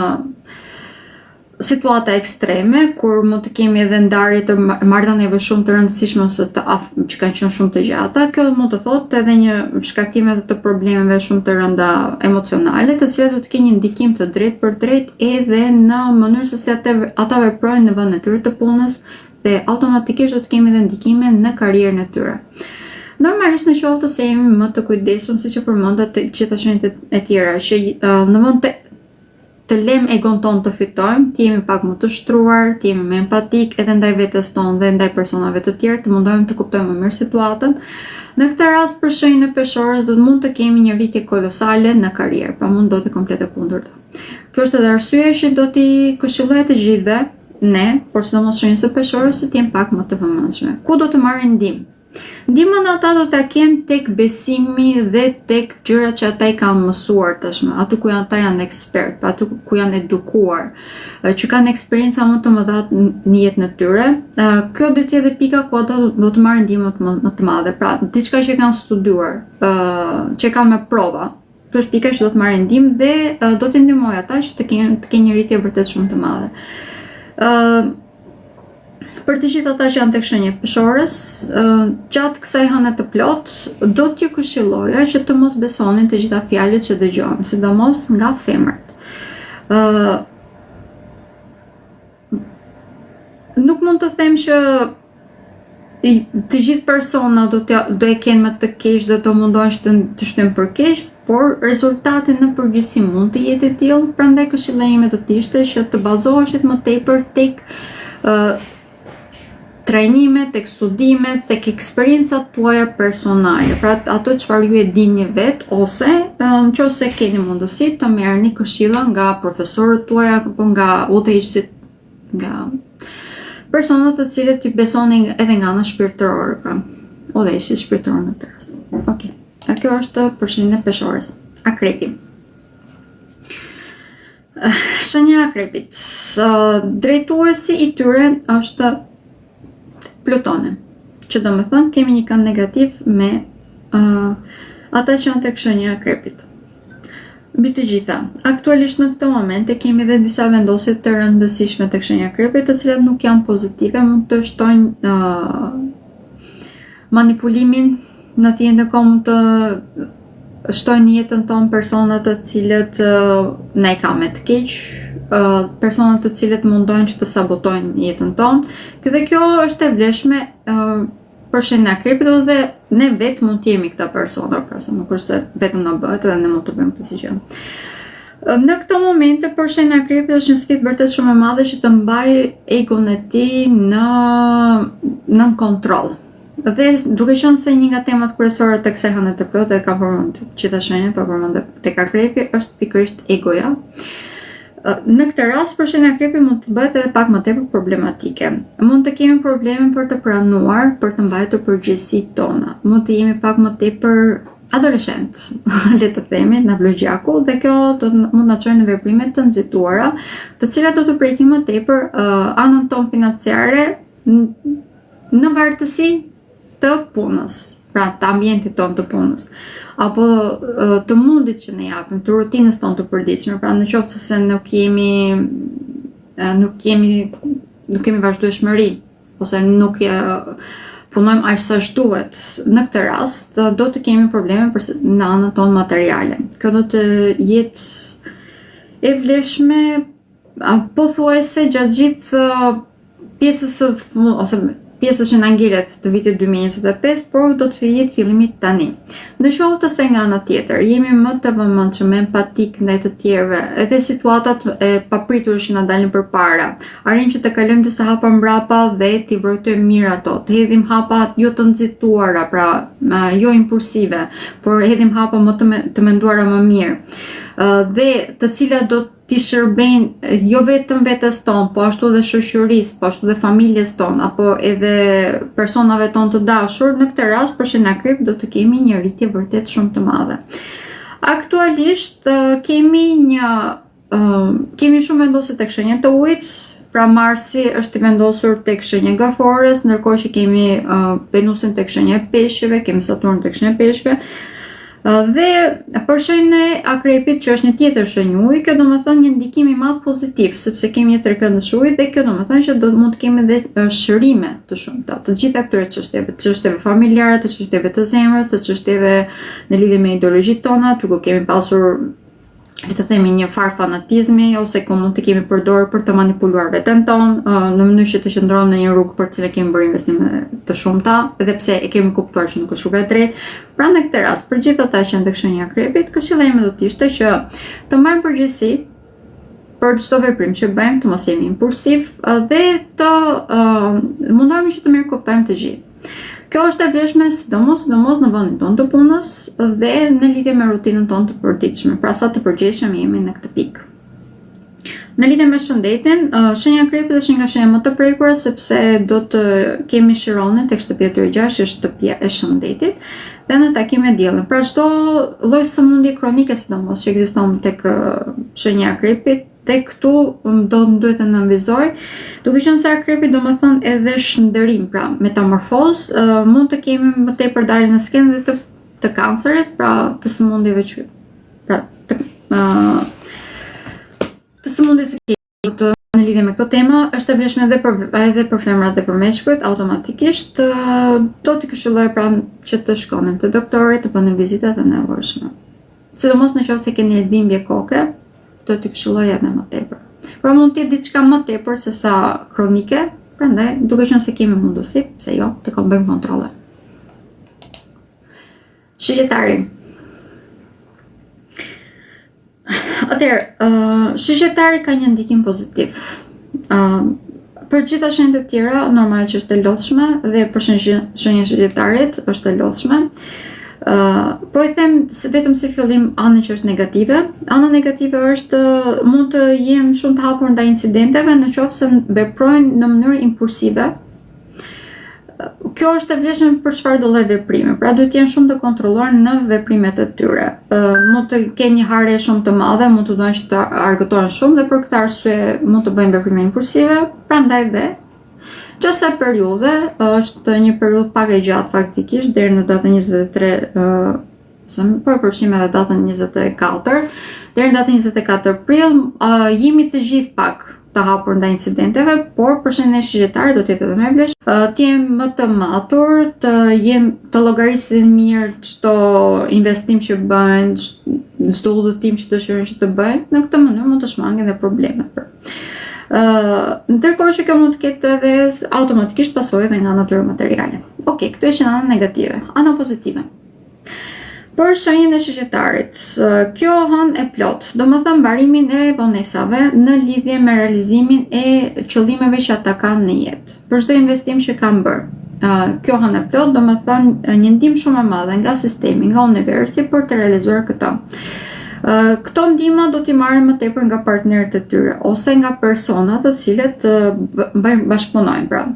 situata ekstreme, kur mund të kemi edhe ndarje të marrëdhënieve shumë të rëndësishme ose që kanë qenë shumë të gjata, kjo mund të thotë edhe një shkaktim edhe të problemeve shumë të rënda emocionale, të cilat do të kenë një ndikim të drejtë për drejtë edhe në mënyrë se si ata veprojnë në vendin e tyre të punës dhe automatikisht do të kemi edhe ndikime në karrierën e tyre. Normalisht në qoftë se jemi më të kujdesshëm, siç e përmenda të gjitha shenjat e tjera, që në vend të lem egon ton të fitojmë, të jemi pak më të shtruar, të jemi më empatik edhe ndaj vetes tonë dhe ndaj personave të tjerë, të mundohemi të kuptojmë më mirë situatën. Në këtë rast për shenjën e peshores do të mund të kemi një rritje kolosale në karrierë, pa mund do të komplet e kundërta. Kjo është edhe arsyeja që do t'i këshilloj të gjithëve ne, por sidomos shenjës së peshores, të jenë pak më të vëmendshme. Ku do të marrin ndihmë? Ndihmën ata do ta kenë tek besimi dhe tek gjërat që ata i kanë mësuar tashmë, aty ku ata janë ekspert, aty ku janë edukuar, që kanë eksperjenca më të mëdha në jetën e tyre. Kjo do të jetë pika ku ata do të marrin ndihmë më të madhe, pra diçka që kanë studiuar, që kanë me prova. Kjo është pika që do të marrin ndihmë dhe do t'i ndihmojë ata që të kenë një rritje vërtet shumë të madhe. Për të gjithë ata që janë tek shenja e peshores, gjatë kësaj hëne të plot, do t'ju këshilloja që të mos besonin të gjitha fjalët që dëgjoni, sidomos nga femrat. Nuk mund të them që të gjithë persona do e kenë më të keq dhe do mundohen që të shtojnë për keq, por rezultati në përgjithësi mund të jetë i tillë, prandaj këshilla ime do të ishte që të bazoheshit më tepër tek trajnimet, tek studimet, tek eksperiencat tuaja personale, pra ato çfarë ju e dini vet, ose nëse keni mundësi të merrni këshilla nga profesorët tuaj apo nga udhëheqësit, nga personat të cilët ju besoni edhe nga ana shpirtërore, pra udhëheqësit shpirtëror në këtë rast. Okej. Kjo është për shenjën e peshores. Akrepi. Shenja e akrepit. Drejtuesi i tyre është Plutoni, që do me thënë kemi një kënd negativ me ata që janë tek shenja e akrepit. Mbi të gjitha, aktualisht në këtë moment e kemi dhe disa vendosje të rëndësishme tek shenja e akrepit, të cilat nuk janë pozitive, mund të shtojnë manipulimin në të jetën tonë, mund të shtojnë jetën tonë personat të cilët ne i kanë me të keq, personat të cilët mundojnë që të sabotojnë jetën tonë. Dhe kjo është e vlefshme për shenjën e akrepit dhe ne vetë mund të jemi këta persona, pra se nuk është vetëm na bëhet edhe ne mund të bëjmë këtë si gjë. Në këto momente për shenjën e akrepit është një sfidë vërtet shumë e madhe që të mbajë egon e tij në kontroll. Dhe duke qenë se një nga temat kryesore tek kësaj hëne të plotë e ka përmendur gjithë shenjat, pa përmendur tek akrepi, është pikërisht egoja. Në këtë rast, për shenjën e akrepit mund të bëhet edhe pak më tepër problematike. Mund të kemi probleme për të pranuar, për të mbajtur përgjegjësitë tona. Mund të jemi pak më tepër adoleshent, le të themi, në vlogjaku, dhe kjo mund na çojë në veprime të nxituara, të cilat do të prekin më tepër anën tonë financiare në vartësi të punës, pra të ambientit tonë të punës, apo të mundit që ne japim, të rutinës tonë të përditshme, pra në qoftë se nuk kemi vazhdueshmëri, ose nuk punojmë aq sa duhet. Në këtë rast do të kemi probleme në anën tonë materiale. Kjo do të jetë e vlefshme pothuajse gjatë gjithë pjesës ose pjesës që na ngjilet të vitit 2025, por do të jetë fillimi tani. Ndërkohë se nga ana tjetër jemi më të vëmendshëm, empatik ndaj të tjerëve, edhe situatat e papritura që na dalin përpara. Arrim që të kalojmë disa hapa mbrapa dhe t'i vrojtojmë mirë ato. Të hedhim hapa jo të nxituara, pra jo impulsive, por hedhim hapa më të menduara më mirë. Dhe të cilat do t'i shërbejnë jo vetëm vetes tonë, po ashtu dhe shoqërisë, po ashtu dhe familjes tonë, apo edhe personave tonë të dashur. Në këtë rast për Shenja Krip do të kemi një rritje vërtet shumë të madhe. Aktualisht kemi shumë vendosje tek shenja të ujit, pra Marsi është i vendosur tek shenja Gafores, ndërkohë që kemi Venusin tek shenja e Peshqeve, kemi Saturn tek shenja e Peshqeve. Dhe për shenjën e Akrepit, që është një tjetër shenjë ujë, kjo do të thonë një ndikim i madh pozitiv, sepse kemi një trekëndësh ujë dhe kjo do të thonë që mund të kemi edhe shërime të shumta të gjitha këtyre çështjeve familjare, të çështjeve të zemrës, të çështjeve në lidhje me ideologjitë tona, ku kemi pasur, le të themi, një farë fanatizmi, ose ku mund të kemi përdorur për të manipuluar veten tonë, në mënyrë që të qëndronë në një rrugë për të cilën kemi bërë investime të shumta, edhe pse e kemi kuptuar që nuk është rruga e drejtë. Pra në këtë rast, për gjithë ata që janë tek shenja e Akrepit, këshilla ime do të ishte që të marrim përgjegjësi për çdo veprim që bëjmë, të mos jemi impulsiv dhe të mundohemi që të mirë kuptojmë të gjithë. Kjo është e vlefshme sidomos në vendin tonë të punës dhe në lidhje me rutinën tonë të përditshme. Pra sa të përgjegjshëm jemi në këtë pikë. Në lidhje me shëndetin, shenja Akrepit është nga shenja më të prekura, sepse do të kemi Chironin tek shtëpia e 6, që është shtëpia e shëndetit, dhe në takim me diellin. Pra çdo lloj sëmundje kronike sidomos që ekziston tek shenja Akrepit, dhe këtu duhet të nënvizoj, duke qenë se Akrepi do më thënë edhe shëndërim, pra metamorfoz, mund të kemi më tepër dalje në skenë dhe të kancerit, pra të sëmundjeve që të sëmundjes së kemi në lidhje me këtë tema, është e vlefshme edhe për femrat dhe për meshkujt. Automatikisht do t'i këshilloj pra që të shkonin te doktori, të bënin vizitat e nevojshme. Sidomos nëse keni dhimbje koke, do t'i këshilloj edhe më tepër. Pra mund të jetë diçka më tepër se sa kronike, prandaj duke qenë se kemi mundësi, pse jo, të bëjmë kontrolle. Shigjetari. Atëherë, shigjetari ka një ndikim pozitiv. Për gjitha shenjat e tjera, normal që është e lodhshme, dhe për shenjën e shigjetarit është e lodhshme. Po i them vetëm si fillim anën që është negative. Ana negative është mund të jem shumë të hapur ndaj incidenteve nëse veprojnë në mënyrë impulsive. Kjo është e vlefshme për çfarë do lloj veprimi. Pra duhet të jenë shumë të kontrolluar në veprimet e tyre. Mund të kenë një harje shumë të madhe, mund të duan që të argëtohen shumë dhe për këtë arsye mund të bëjnë veprime impulsive. Prandaj dhe gjasa periudhe është një periudhë pak e gjatë faktikisht deri në datën 23, po e përfshim edhe datën 24, deri në datën 24 prill, jemi të gjithë pak të hapur ndaj incidenteve, por për shenjën e shigjetarit do të jetë edhe më e vlefshme. Të jemi më të matur, të llogarisin mirë çdo investim që bëjnë, çdo udhëtim që dëshirojnë që të bëjnë. Në këtë mënyrë mund të shmangin dhe problemet. Ndërkohë që kjo mund të ketë edhe automatikisht pasojë edhe nga natyra materiale. Okej, këtu është ana negative. Ana pozitive. Për shenjën e shigjetarit, kjo hën e plot, do më thënë mbarimin e vonesave në lidhje me realizimin e qëllimeve që ata kanë në jetë. Për çdo investim që kanë bërë. Kjo hën e plot, do më thënë një ndihmë shumë e madhe nga sistemi, nga universi për të realizuar këto. Këto ndihma do t'i marrin më tepër nga partnerët e tyre ose nga personat të cilët bashkëpunojnë, pra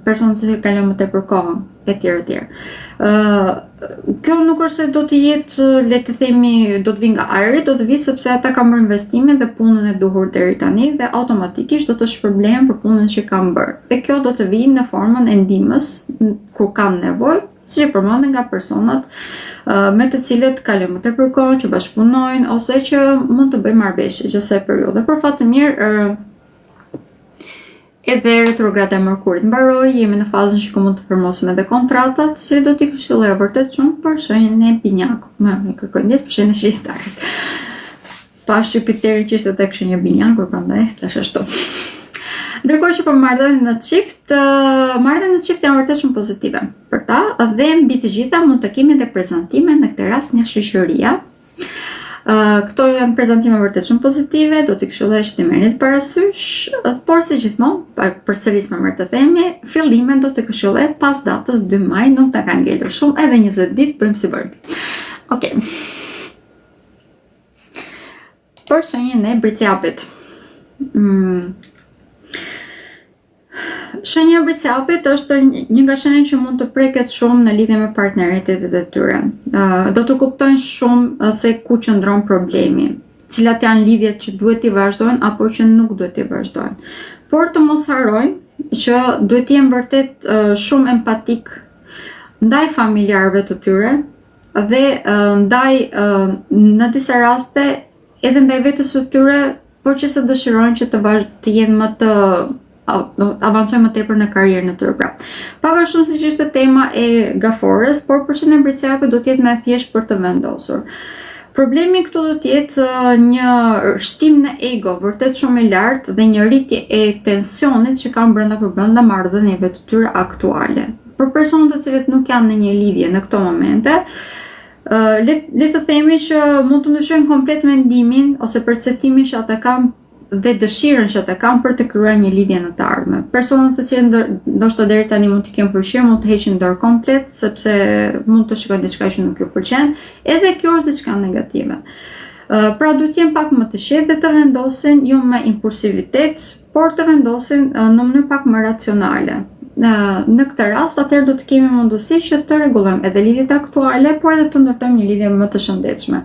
personat që kalojnë më tepër kohë etj. Kjo nuk është se do të jetë, le të themi, do të vi nga ajri, do të vi sepse ata kanë bërë investime dhe punën e duhur deri tani dhe automatikisht do të shpërblehen për punën që kanë bërë. Dhe kjo do të vi në formën e ndihmës kur kanë nevojë, siç e përmendën nga personat me të cilët kalojnë më tepër kohë, që bashkëpunojnë ose që mund të bëjnë marrëveshje gjatë kësaj periudhe. Për fat të mirë, edhe retrograda e Merkurit mbaroi, jemi në fazën që mund të firmosim edhe kontrata, të cilat do t'i këshilloj vërtet shumë për shenjën e binjakut. Më kërkoj ndjes për shenjën e shigjetarit. Pa Jupiteri që ishte tek shenja e binjakut, prandaj tash ashtu. Ndërkohë që për marrëdhënien në çift, marrëdhëniet në çift janë vërtet shumë pozitive për ta dhe mbi të gjitha mund të kemi edhe prezantime, në këtë rast nga shoqëria. Këto janë prezantime vërtet shumë pozitive, do t'i këshilloj që t'i merrni parasysh, por si gjithmonë, përsëris më mirë të themi, fillimet do t'i këshilloj pas datës 2 maj, nuk ta kanë ngelur shumë, edhe 20 ditë bëjmë si bërë. Okej. Për shenjën e bricjapit. Shenja e bricjapit është një nga shenjat që mund të preket shumë në lidhje me partneritetet e tyre. Do të kuptojnë shumë se ku qëndron problemi, cilat janë lidhjet që duhet t'i vazhdojnë apo që nuk duhet t'i vazhdojnë. Por të mos harrojnë që duhet të jenë vërtet shumë empatik ndaj familjarëve të tyre dhe ndaj në disa raste edhe ndaj vetes së tyre, por që se dëshirojnë që të jenë më të avancojnë më tepër në karrierën e tyre. Pra, pak a shumë siç ishte tema e gafores, por për shenjën e bricjapit do të jetë më thjesht për të vendosur. Problemi këtu do të jetë një shtim në ego vërtet shumë i lartë dhe një rritje e tensionit që kanë brenda marrëdhënieve të tyre aktuale. Për personat të cilët nuk janë në një lidhje në këto momente, le të themi që mund të ndryshojnë komplet mendimin ose perceptimin që ata kanë dhe dëshirën që ata kanë për të krijuar një lidhje në të ardhmen. Personat të cilët ndoshta deri tani mund të kenë përshirë, mund të heqin dorë komplet sepse mund të shikojnë diçka që nuk ju pëlqen, edhe kjo është diçka negative. Pra duhet të jenë pak më të qetë dhe të vendosin jo me impulsivitet, por të vendosin në mënyrë pak më racionale. Në këtë rast, atëherë do të kemi mundësi që të rregullojmë edhe lidhjet aktuale, por edhe të ndërtojmë një lidhje më të shëndetshme.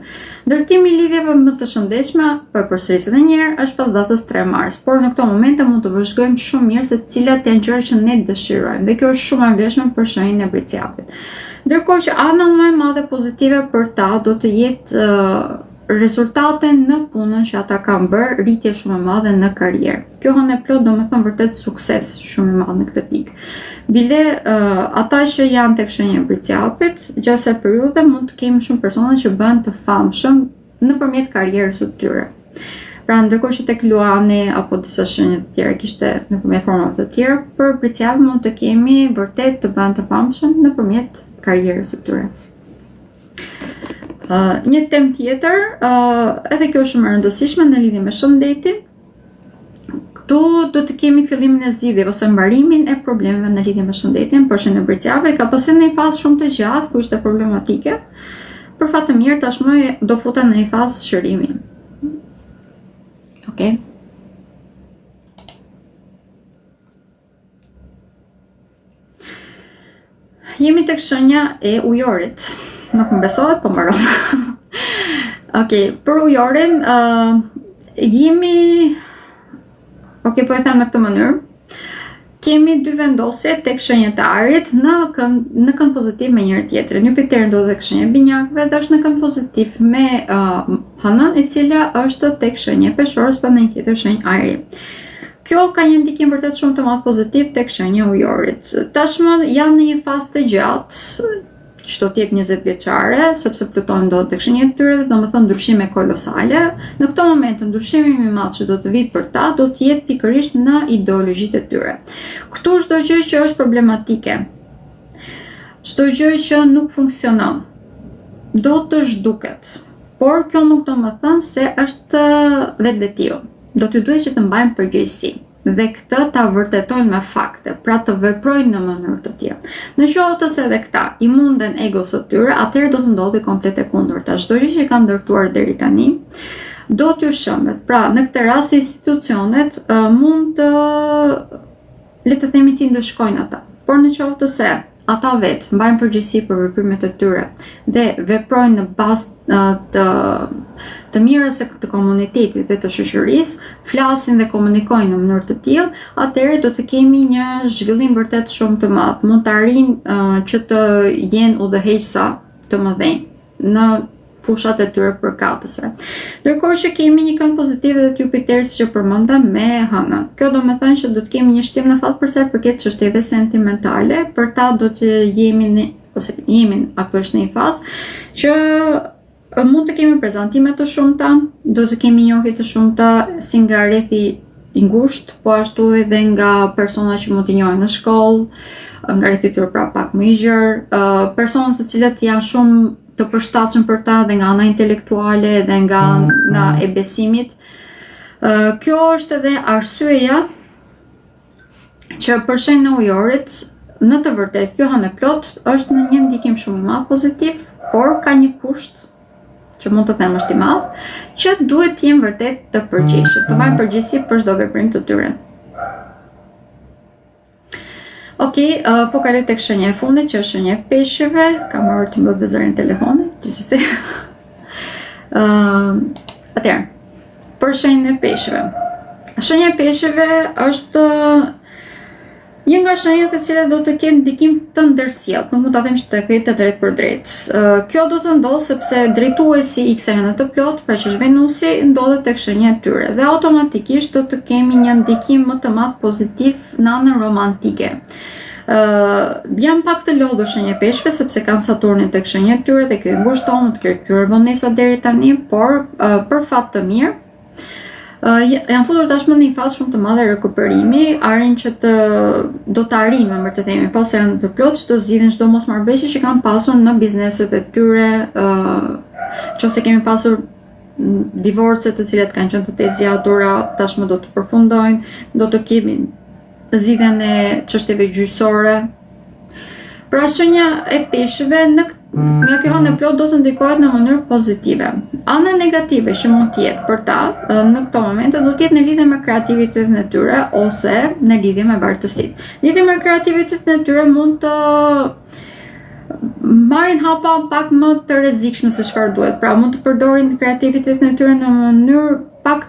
Ndërtimi i lidhjeve më të shëndetshme, përsëris edhe një herë, është pas datës 3 mars, por në këto momente mund të vëzhgojmë shumë mirë se cilat janë gjërat që ne dëshirojmë, dhe kjo është shumë e vlefshme për shenjën e bricjapit. Ndërkohë që ana më e madhe pozitive për ta do të jetë rezultate në punën që ata kanë bërë, rritje shumë e madhe në karrierë. Kjo hënë e plot do me thënë vërtet sukses shumë e madhe në këtë pikë. Bile ata që janë tek shenja e bricjapit, gjatë kësaj periudhe mund të kemi shumë persona që bëhen të famshëm nëpërmjet karrierës së tyre. Pra ndërkohë që tek Luani apo disa shenja të tjera kishte nëpërmjet formave të tjera, për bricjapin mund të kemi vërtet të bëhen të famshëm nëpërmjet karrierës së tyre. Një temë tjetër, edhe kjo është shumë e rëndësishme në lidhje me shëndetin. Këtu do të kemi fillimin e zgjidhjeve ose mbarimin e problemeve në lidhje me shëndetin, por që në bricjapit ka pasur një fazë shumë të gjatë ku ishte problematike. Për fat të mirë tashmë do futen në një fazë shërimi. Okej. Jemi tek shenja e ujorit. Nuk më besohet, po mbaron. Okej, për ujorin jemi po e them në këtë mënyrë. Kemi dy vendosje tek shenjat e arit në kënd pozitiv me njëri tjetrin. Jupiteri ndodhet tek shenja e binjakëve dhe është në kënd pozitiv me hënën, e cila është tek shenja e peshorës pa në një tjetër shenjë ajri. Kjo ka një ndikim vërtet shumë të madh pozitiv tek shenja e ujorit. Tashmë janë në një fazë të gjatë, që do të jetë 20 vjeçare, sepse Plutoni ndodhet tek shenjat e tyre, domethënë ndryshime kolosale. Në këtë moment ndryshimi më i madh që do të vijë për ta do të jetë pikërisht në ideologjitë e tyre. Këtu çdo gjë që është problematike, çdo gjë që nuk funksionon, do të zhduket. Por kjo nuk do të thënë se është vetvetiu. Do t'ju duhet që të mbajmë përgjegjësi. Dhe këtë ta vërtetojnë me fakte, pra të veprojnë në mënyrë të tillë. Në qoftë se edhe këta i munden egos së tyre, atëherë do të ndodhi komplet e kundërta. Çdo gjë që kanë ndërtuar deri tani do t'ju shëmbet. Pra, në këtë rast institucionet mund të le të themi të ndëshkojnë ata. Por në qoftë se ata vetë mbajnë përgjegjësi për veprimet e tyre dhe veprojnë në bazë të mirës së të komunitetit dhe të shoqërisë, flasin dhe komunikojnë në mënyrë të tillë, atëherë do të kemi një zhvillim vërtet shumë të madh. Mund të arrijnë që të jenë udhëheqësa të mëdhenj në fushat e tyre përkatëse. Ndërkohë që kemi një kënd pozitiv edhe të Jupiterit që përmendëm me hënën. Kjo do të thënë që do të kemi një shtim në fat për sa i përket çështjeve sentimentale, për ta do të jemi aktualisht në një fazë që mund të kemi prezantime të shumta, do të kemi njohje të shumta si nga rrethi i ngushtë, po ashtu edhe nga persona që mund t'i njohin në shkollë, nga rrethitur pra pak më i gjerë, persona të cilët janë shumë të përshtatshëm për ta dhe nga ana intelektuale dhe nga ana e besimit. Kjo është edhe arsyeja që për shenjën e ujorit, në të vërtetë kjo hanë plot është në një ndikim shumë i madh pozitiv, por ka një kusht që mund të them është i madh, që duhet të jenë vërtet të përgjegjshëm, të marrin përgjegjësi për çdo veprim të tyre. Okej, po kaloj tek shenja e fundit, që është shenja e peshqve. Kam marrë të mbyll zërin telefonit, gjithsesi. Atëherë, për shenjën e peshqve. Shenja e peshqve është një nga shenjat e cilat do të kenë ndikim të ndërsjellët, nuk mund ta them që të ketë të drejtë për drejtë. Kjo do të ndodhë sepse drejtuesi i kësaj hëne të plot, pra që është Venusi, ndodhet tek shenja e tyre dhe automatikisht do të kemi një ndikim më të madh pozitiv në anën romantike. Jam pak të lodhur shenja e peshqve sepse kanë Saturnin tek shenja e tyre dhe kjo i ngushton të ketë këtyre vonesa deri tani, por për fat të mirë janë futur tashmë në një fazë shumë të madhe rekuperimi, arrin që do të arrijnë, më të themi, pas herën të plot që të zgjidhin çdo mosmarrëveshje që kanë pasur në bizneset e tyre, nëse kemi pasur divorce të cilat kanë qenë të zgjatura, tashmë do të përfundojnë, do të kemi zgjidhjen e çështjeve gjyqësore. Pra shenja e peshqve nga kjo hanë plot do të ndikohet në mënyrë pozitive. Ana negative që mund të jetë për ta në këto momente do të jetë në lidhje me kreativitetin e tyre ose në lidhje me vartësitë. Lidhje me kreativitetin e tyre mund të marrin hapa pak më të rrezikshme se çfarë duhet. Pra mund të përdorin kreativitetin e tyre në mënyrë pak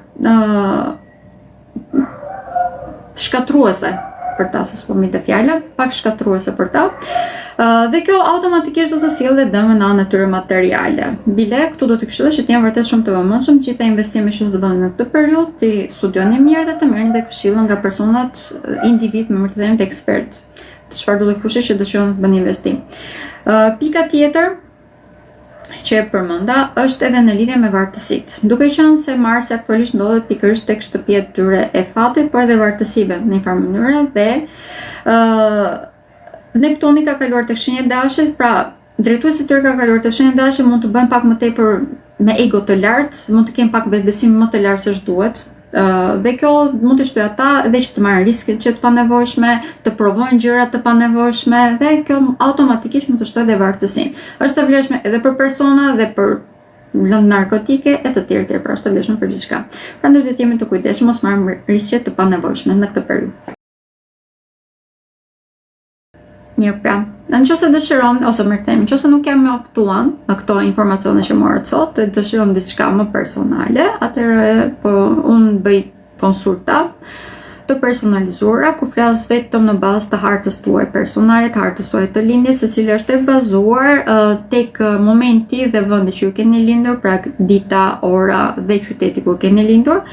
shkatruese për ta, se s'po mi të fjala, pak shkatruese për ta. Dhe kjo automatikisht do të sjellë dëm në anën e tyre materiale. Bile, këtu do të këshilloj që të jenë vërtet shumë të vëmendshëm, të gjitha investimet që do të bëhen në këtë periudhë, të studioni mirë dhe të merrni dhe këshilla nga personat, individ, më të them të ekspert, të çfarëdo lloj fushë që dëshironi të bëni investim. Pika tjetër që e përmenda është edhe në lidhje me vartësitë. Duke qenë se Marsi aktualisht ndodhet pikërisht tek shtëpia e tyre e fatit, por edhe vartësive në një farë mënyrë dhe Neptuni ka kaluar tek shenja e dashit, pra drejtuesi i tyre ka kaluar tek shenja e dashit, mund të bëjnë pak më tepër me ego të lartë, mund të kenë pak vetbesim më të lartë se ç'duhet. Dhe kjo mund të shtojë ata edhe që të marrin riske që të panevojshme, të provojnë gjëra të panevojshme dhe kjo automatikisht mund të shtojë edhe vartësinë. Është e vlefshme edhe për persona dhe për lëndë narkotike e të tjerë, pra është e vlefshme për gjithçka. Prandaj duhet të jemi të kujdesshëm mos marrim riske të panevojshme në këtë periudhë. Mirë, pra, nëse dëshiron, ose më themi, nëse nuk jam mjaftuar me këto informacione që morët sot, dhe dëshiron diçka më personale, atëherë po unë bëj konsulta të personalizuara ku flas vetëm në bazë të hartës tuaj personale, të hartës tuaj të lindjes, e cila është e bazuar tek momenti dhe vendi që ju keni lindur, pra dita, ora dhe qyteti ku keni lindur.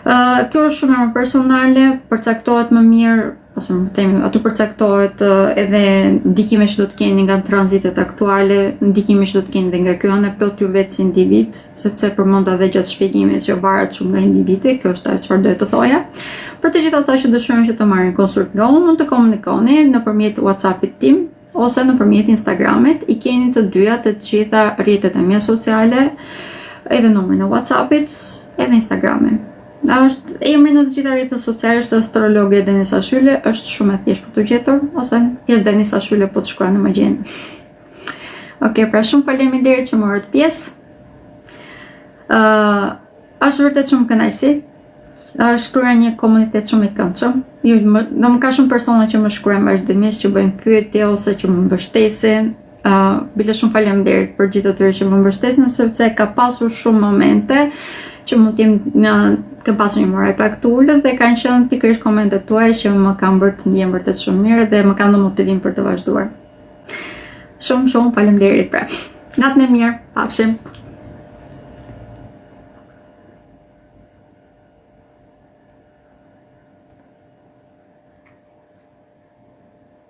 Kjo është shumë më personale, përcaktohet më mirë, ose më themi, aty përcaktohet edhe ndikime që do të keni nga tranzitet aktuale, ndikime që do të keni dhe nga kjo anë plot ju vetë si individ, sepse përmenda edhe gjatë shpjegimit që varet shumë nga individi, kjo është ajo çfarë dohet të thoja. Për të gjithë ata që dëshirojnë që të marrin konsult nga unë, mund të komunikoni nëpërmjet WhatsApp-it tim ose nëpërmjet Instagramit. I keni të dyja të gjitha rrjetet e mia sociale, edhe numrin e WhatsApp-it, edhe Instagramin. Emri në të gjitha rrjetet sociale është astrologe Denisa Shyle, është shumë e thjeshtë për të gjetur, ose thjesht Denisa Shyle po të shkruani më gjeni. Okej, pra shumë faleminderit që morët pjesë. Është vërtet shumë kënaqësi. Shkruaj një komunitet shumë i këndshëm. Do më ka shumë persona që më shkruajnë vazhdimisht, që bëjnë pyetje ose që më mbështesin. Bile shumë faleminderit për gjithë atyre që më mbështesin, sepse ka pasur shumë momente që mund t'jem kam pasur një moraj pak të ullët dhe kanë qenë pikërisht komentet tuaja që më kanë bërë të ndjem vërtet shumë mirë dhe më kanë dhënë motivim për të vazhduar. Shumë faleminderit pra. Natën e mirë, pafshim.